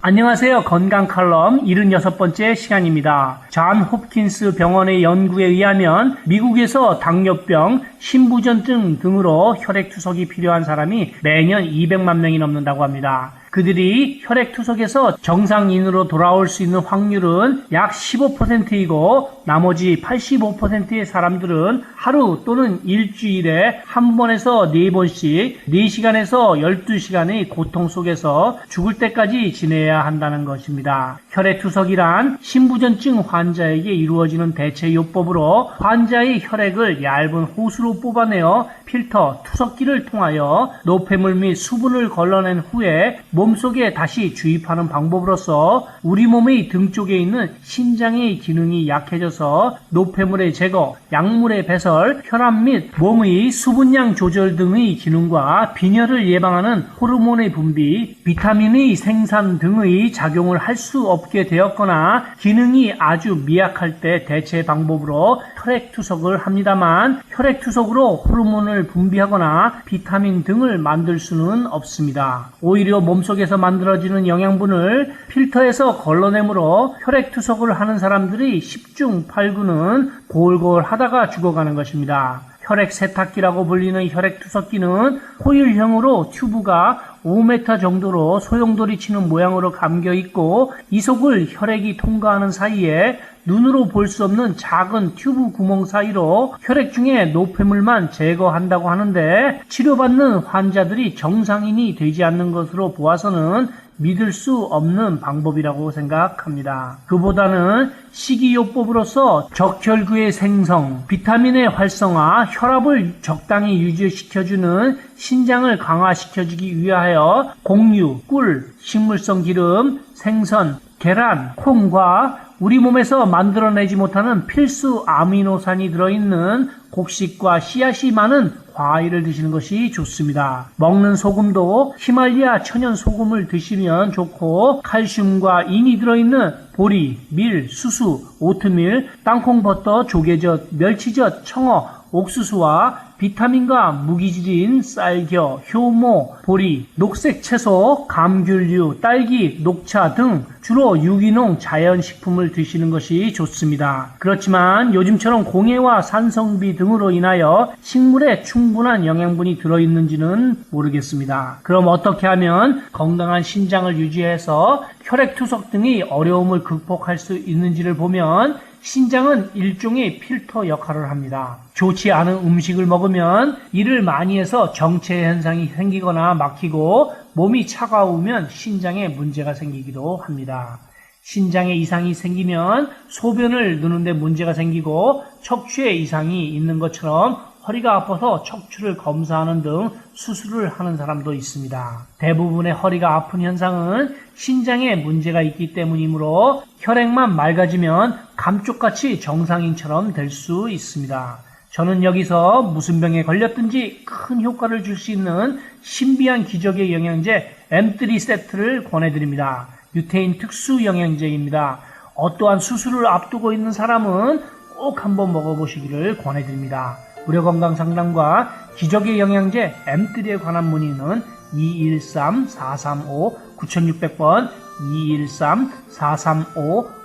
안녕하세요. 건강 칼럼 76번째 시간입니다. 존 홉킨스 병원의 연구에 의하면 미국에서 당뇨병, 신부전증 등으로 혈액투석이 필요한 사람이 매년 200만 명이 넘는다고 합니다. 그들이 혈액투석에서 정상인으로 돌아올 수 있는 확률은 약 15%이고 나머지 85%의 사람들은 하루 또는 일주일에 한 번에서 4번씩 4시간에서 12시간의 고통 속에서 죽을 때까지 지내야 한다는 것입니다. 혈액투석이란 신부전증 환자에게 이루어지는 대체요법으로 환자의 혈액을 얇은 호스로 뽑아내어 필터, 투석기를 통하여 노폐물 및 수분을 걸러낸 후에 몸속에 다시 주입하는 방법으로서 우리 몸의 등 쪽에 있는 신장의 기능이 약해져서 노폐물의 제거, 약물의 배설, 혈압 및 몸의 수분량 조절 등의 기능과 빈혈을 예방하는 호르몬의 분비, 비타민의 생산 등의 작용을 할 수 없게 되었거나 기능이 아주 미약할 때 대체 방법으로 혈액투석을 합니다만 혈액투석으로 호르몬을 분비하거나 비타민 등을 만들 수는 없습니다. 오히려 몸속에서 만들어지는 영양분을 필터에서 걸러내므로 혈액투석을 하는 사람들이 10중 8구는 골골 하다가 죽어가는 것입니다. 혈액 세탁기라고 불리는 혈액투석기는 호일형으로 튜브가 5m 정도로 소용돌이 치는 모양으로 감겨 있고 이 속을 혈액이 통과하는 사이에 눈으로 볼 수 없는 작은 튜브 구멍 사이로 혈액 중에 노폐물만 제거한다고 하는데 치료받는 환자들이 정상인이 되지 않는 것으로 보아서는 믿을 수 없는 방법이라고 생각합니다. 그보다는 식이요법으로서 적혈구의 생성, 비타민의 활성화, 혈압을 적당히 유지시켜주는 신장을 강화시켜주기 위하여 곡류, 꿀, 식물성 기름, 생선, 계란, 콩과 우리 몸에서 만들어내지 못하는 필수 아미노산이 들어있는 곡식과 씨앗이 많은 과일을 드시는 것이 좋습니다. 먹는 소금도 히말리아 천연 소금을 드시면 좋고 칼슘과 인이 들어있는 보리, 밀, 수수, 오트밀, 땅콩버터, 조개젓, 멸치젓, 청어, 옥수수와 비타민과 무기질인 쌀겨, 효모, 보리, 녹색 채소, 감귤류, 딸기, 녹차 등 주로 유기농 자연식품을 드시는 것이 좋습니다. 그렇지만 요즘처럼 공해와 산성비 등으로 인하여 식물에 충분한 영양분이 들어있는지는 모르겠습니다. 그럼 어떻게 하면 건강한 신장을 유지해서 혈액투석 등의 어려움을 극복할 수 있는지를 보면 신장은 일종의 필터 역할을 합니다. 좋지 않은 음식을 먹으면 일을 많이 해서 정체 현상이 생기거나 막히고 몸이 차가우면 신장에 문제가 생기기도 합니다. 신장에 이상이 생기면 소변을 누는데 문제가 생기고 척추에 이상이 있는 것처럼 허리가 아파서 척추를 검사하는 등 수술을 하는 사람도 있습니다. 대부분의 허리가 아픈 현상은 신장에 문제가 있기 때문이므로 혈액만 맑아지면 감쪽같이 정상인처럼 될 수 있습니다. 저는 여기서 무슨 병에 걸렸든지 큰 효과를 줄 수 있는 신비한 기적의 영양제 M3 세트를 권해드립니다. 유태인 특수 영양제입니다. 어떠한 수술을 앞두고 있는 사람은 꼭 한번 먹어보시기를 권해드립니다. 의료건강상담과 기적의 영양제 M3에 관한 문의는 213-435-9600번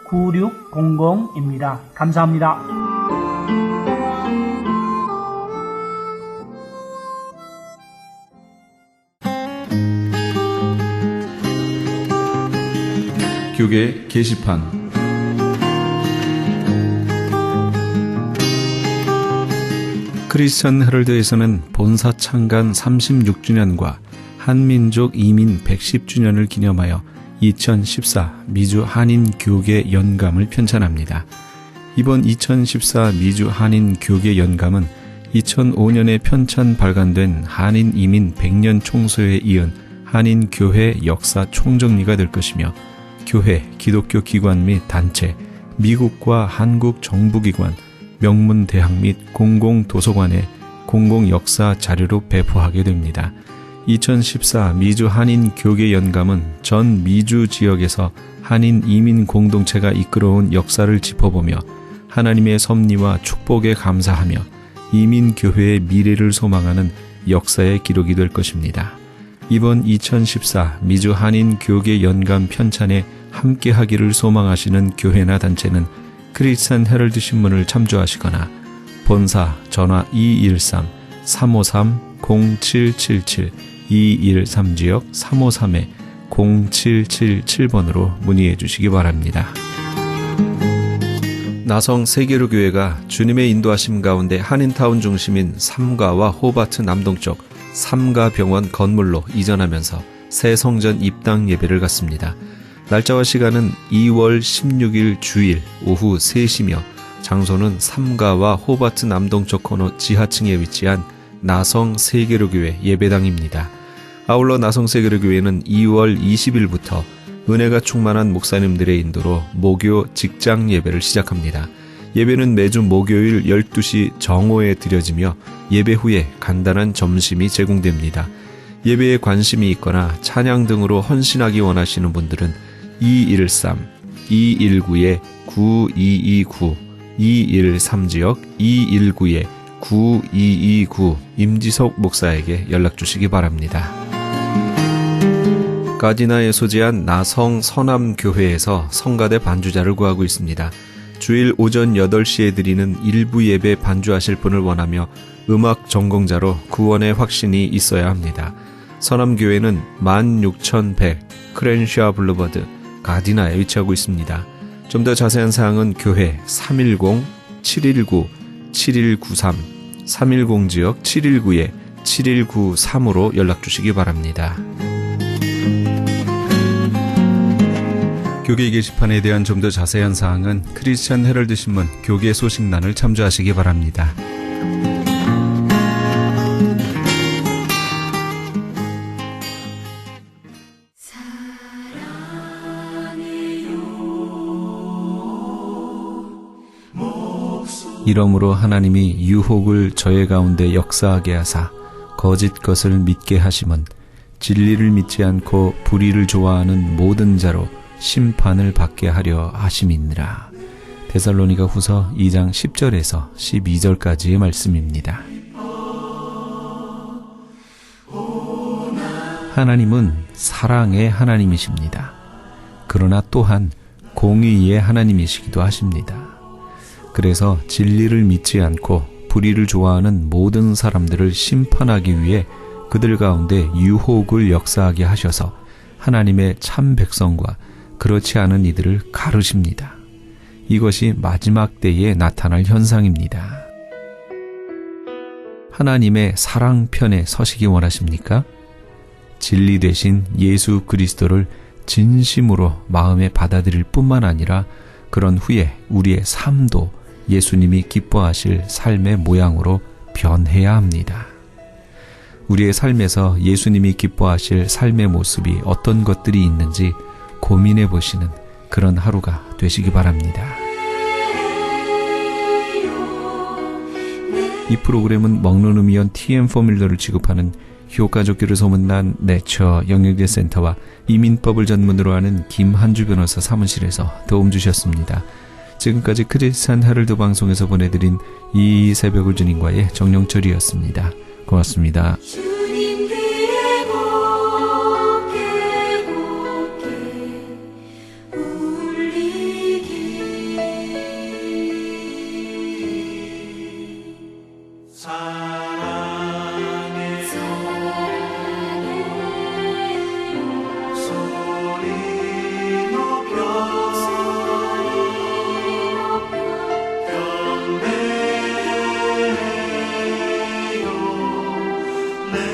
213-435-9600입니다. 감사합니다. 교계 게시판 크리스천 헤럴드에서는 본사 창간 36주년과 한민족 이민 110주년을 기념하여 2014 미주 한인 교계 연감을 편찬합니다. 이번 2014 미주 한인 교계 연감은 2005년에 편찬 발간된 한인 이민 100년 총소에 이은 한인 교회 역사 총정리가 될 것이며 교회, 기독교 기관 및 단체, 미국과 한국 정부기관, 명문대학 및 공공도서관에 공공역사 자료로 배포하게 됩니다. 2014 미주 한인 교계 연감은 전 미주 지역에서 한인 이민 공동체가 이끌어온 역사를 짚어보며 하나님의 섭리와 축복에 감사하며 이민 교회의 미래를 소망하는 역사의 기록이 될 것입니다. 이번 2014 미주 한인 교계 연간 편찬에 함께하기를 소망하시는 교회나 단체는 크리스찬 헤럴드 신문을 참조하시거나 본사 전화 213-353-0777 213지역 353-0777번으로 문의해 주시기 바랍니다. 나성 세계로 교회가 주님의 인도하심 가운데 한인타운 중심인 삼가와 호바트 남동쪽 삼가병원 건물로 이전하면서 새 성전 입당 예배를 갖습니다. 날짜와 시간은 2월 16일 주일 오후 3시며 장소는 삼가와 호바트 남동쪽 코너 지하층에 위치한 나성 세계로교회 예배당입니다. 아울러 나성 세계로교회는 2월 20일부터 은혜가 충만한 목사님들의 인도로 목요 직장 예배를 시작합니다. 예배는 매주 목요일 12시 정오에 드려지며 예배 후에 간단한 점심이 제공됩니다. 예배에 관심이 있거나 찬양 등으로 헌신하기 원하시는 분들은 213-219-9229 213지역 219-9229 임지석 목사에게 연락 주시기 바랍니다. 가디나에 소재한 나성 서남교회에서 성가대 반주자를 구하고 있습니다. 주일 오전 8시에 드리는 일부 예배 반주하실 분을 원하며 음악 전공자로 구원의 확신이 있어야 합니다. 서남교회는 16100 크렌샤 블루버드 가디나에 위치하고 있습니다. 좀 더 자세한 사항은 교회 310-719-7193 310지역 719-7193으로 연락주시기 바랍니다. 교계 게시판에 대한 좀 더 자세한 사항은 크리스찬 헤럴드 신문 교계 소식란을 참조하시기 바랍니다. 이러므로 하나님이 유혹을 저의 가운데 역사하게 하사 거짓 것을 믿게 하심은 진리를 믿지 않고 불의를 좋아하는 모든 자로 심판을 받게 하려 하심이니라. 데살로니가 후서 2장 10절에서 12절까지의 말씀입니다. 하나님은 사랑의 하나님이십니다. 그러나 또한 공의의 하나님이시기도 하십니다. 그래서 진리를 믿지 않고 불의를 좋아하는 모든 사람들을 심판하기 위해 그들 가운데 유혹을 역사하게 하셔서 하나님의 참 백성과 그렇지 않은 이들을 가르십니다. 이것이 마지막 때에 나타날 현상입니다. 하나님의 사랑편에 서시기 원하십니까? 진리 되신 예수 그리스도를 진심으로 마음에 받아들일 뿐만 아니라 그런 후에 우리의 삶도 예수님이 기뻐하실 삶의 모양으로 변해야 합니다. 우리의 삶에서 예수님이 기뻐하실 삶의 모습이 어떤 것들이 있는지 고민해 보시는 그런 하루가 되시기 바랍니다. 이 프로그램은 먹는 음이온 TM 포뮬러를 지급하는 효과좋기로 소문난 내처 영양제 센터와 이민법을 전문으로 하는 김한주 변호사 사무실에서 도움 주셨습니다. 지금까지 크리스찬 헤럴드 방송에서 보내드린 이 새벽을 주님과의 정영철이었습니다. 고맙습니다. 내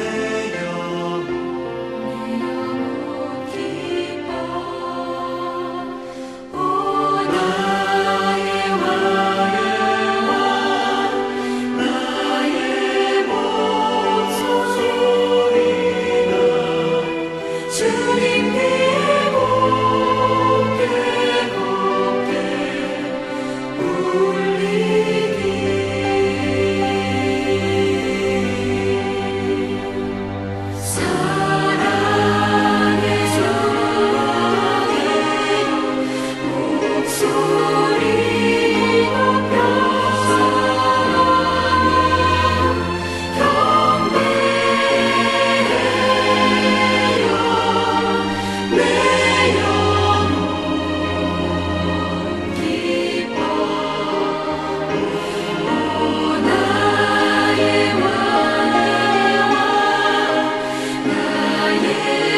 내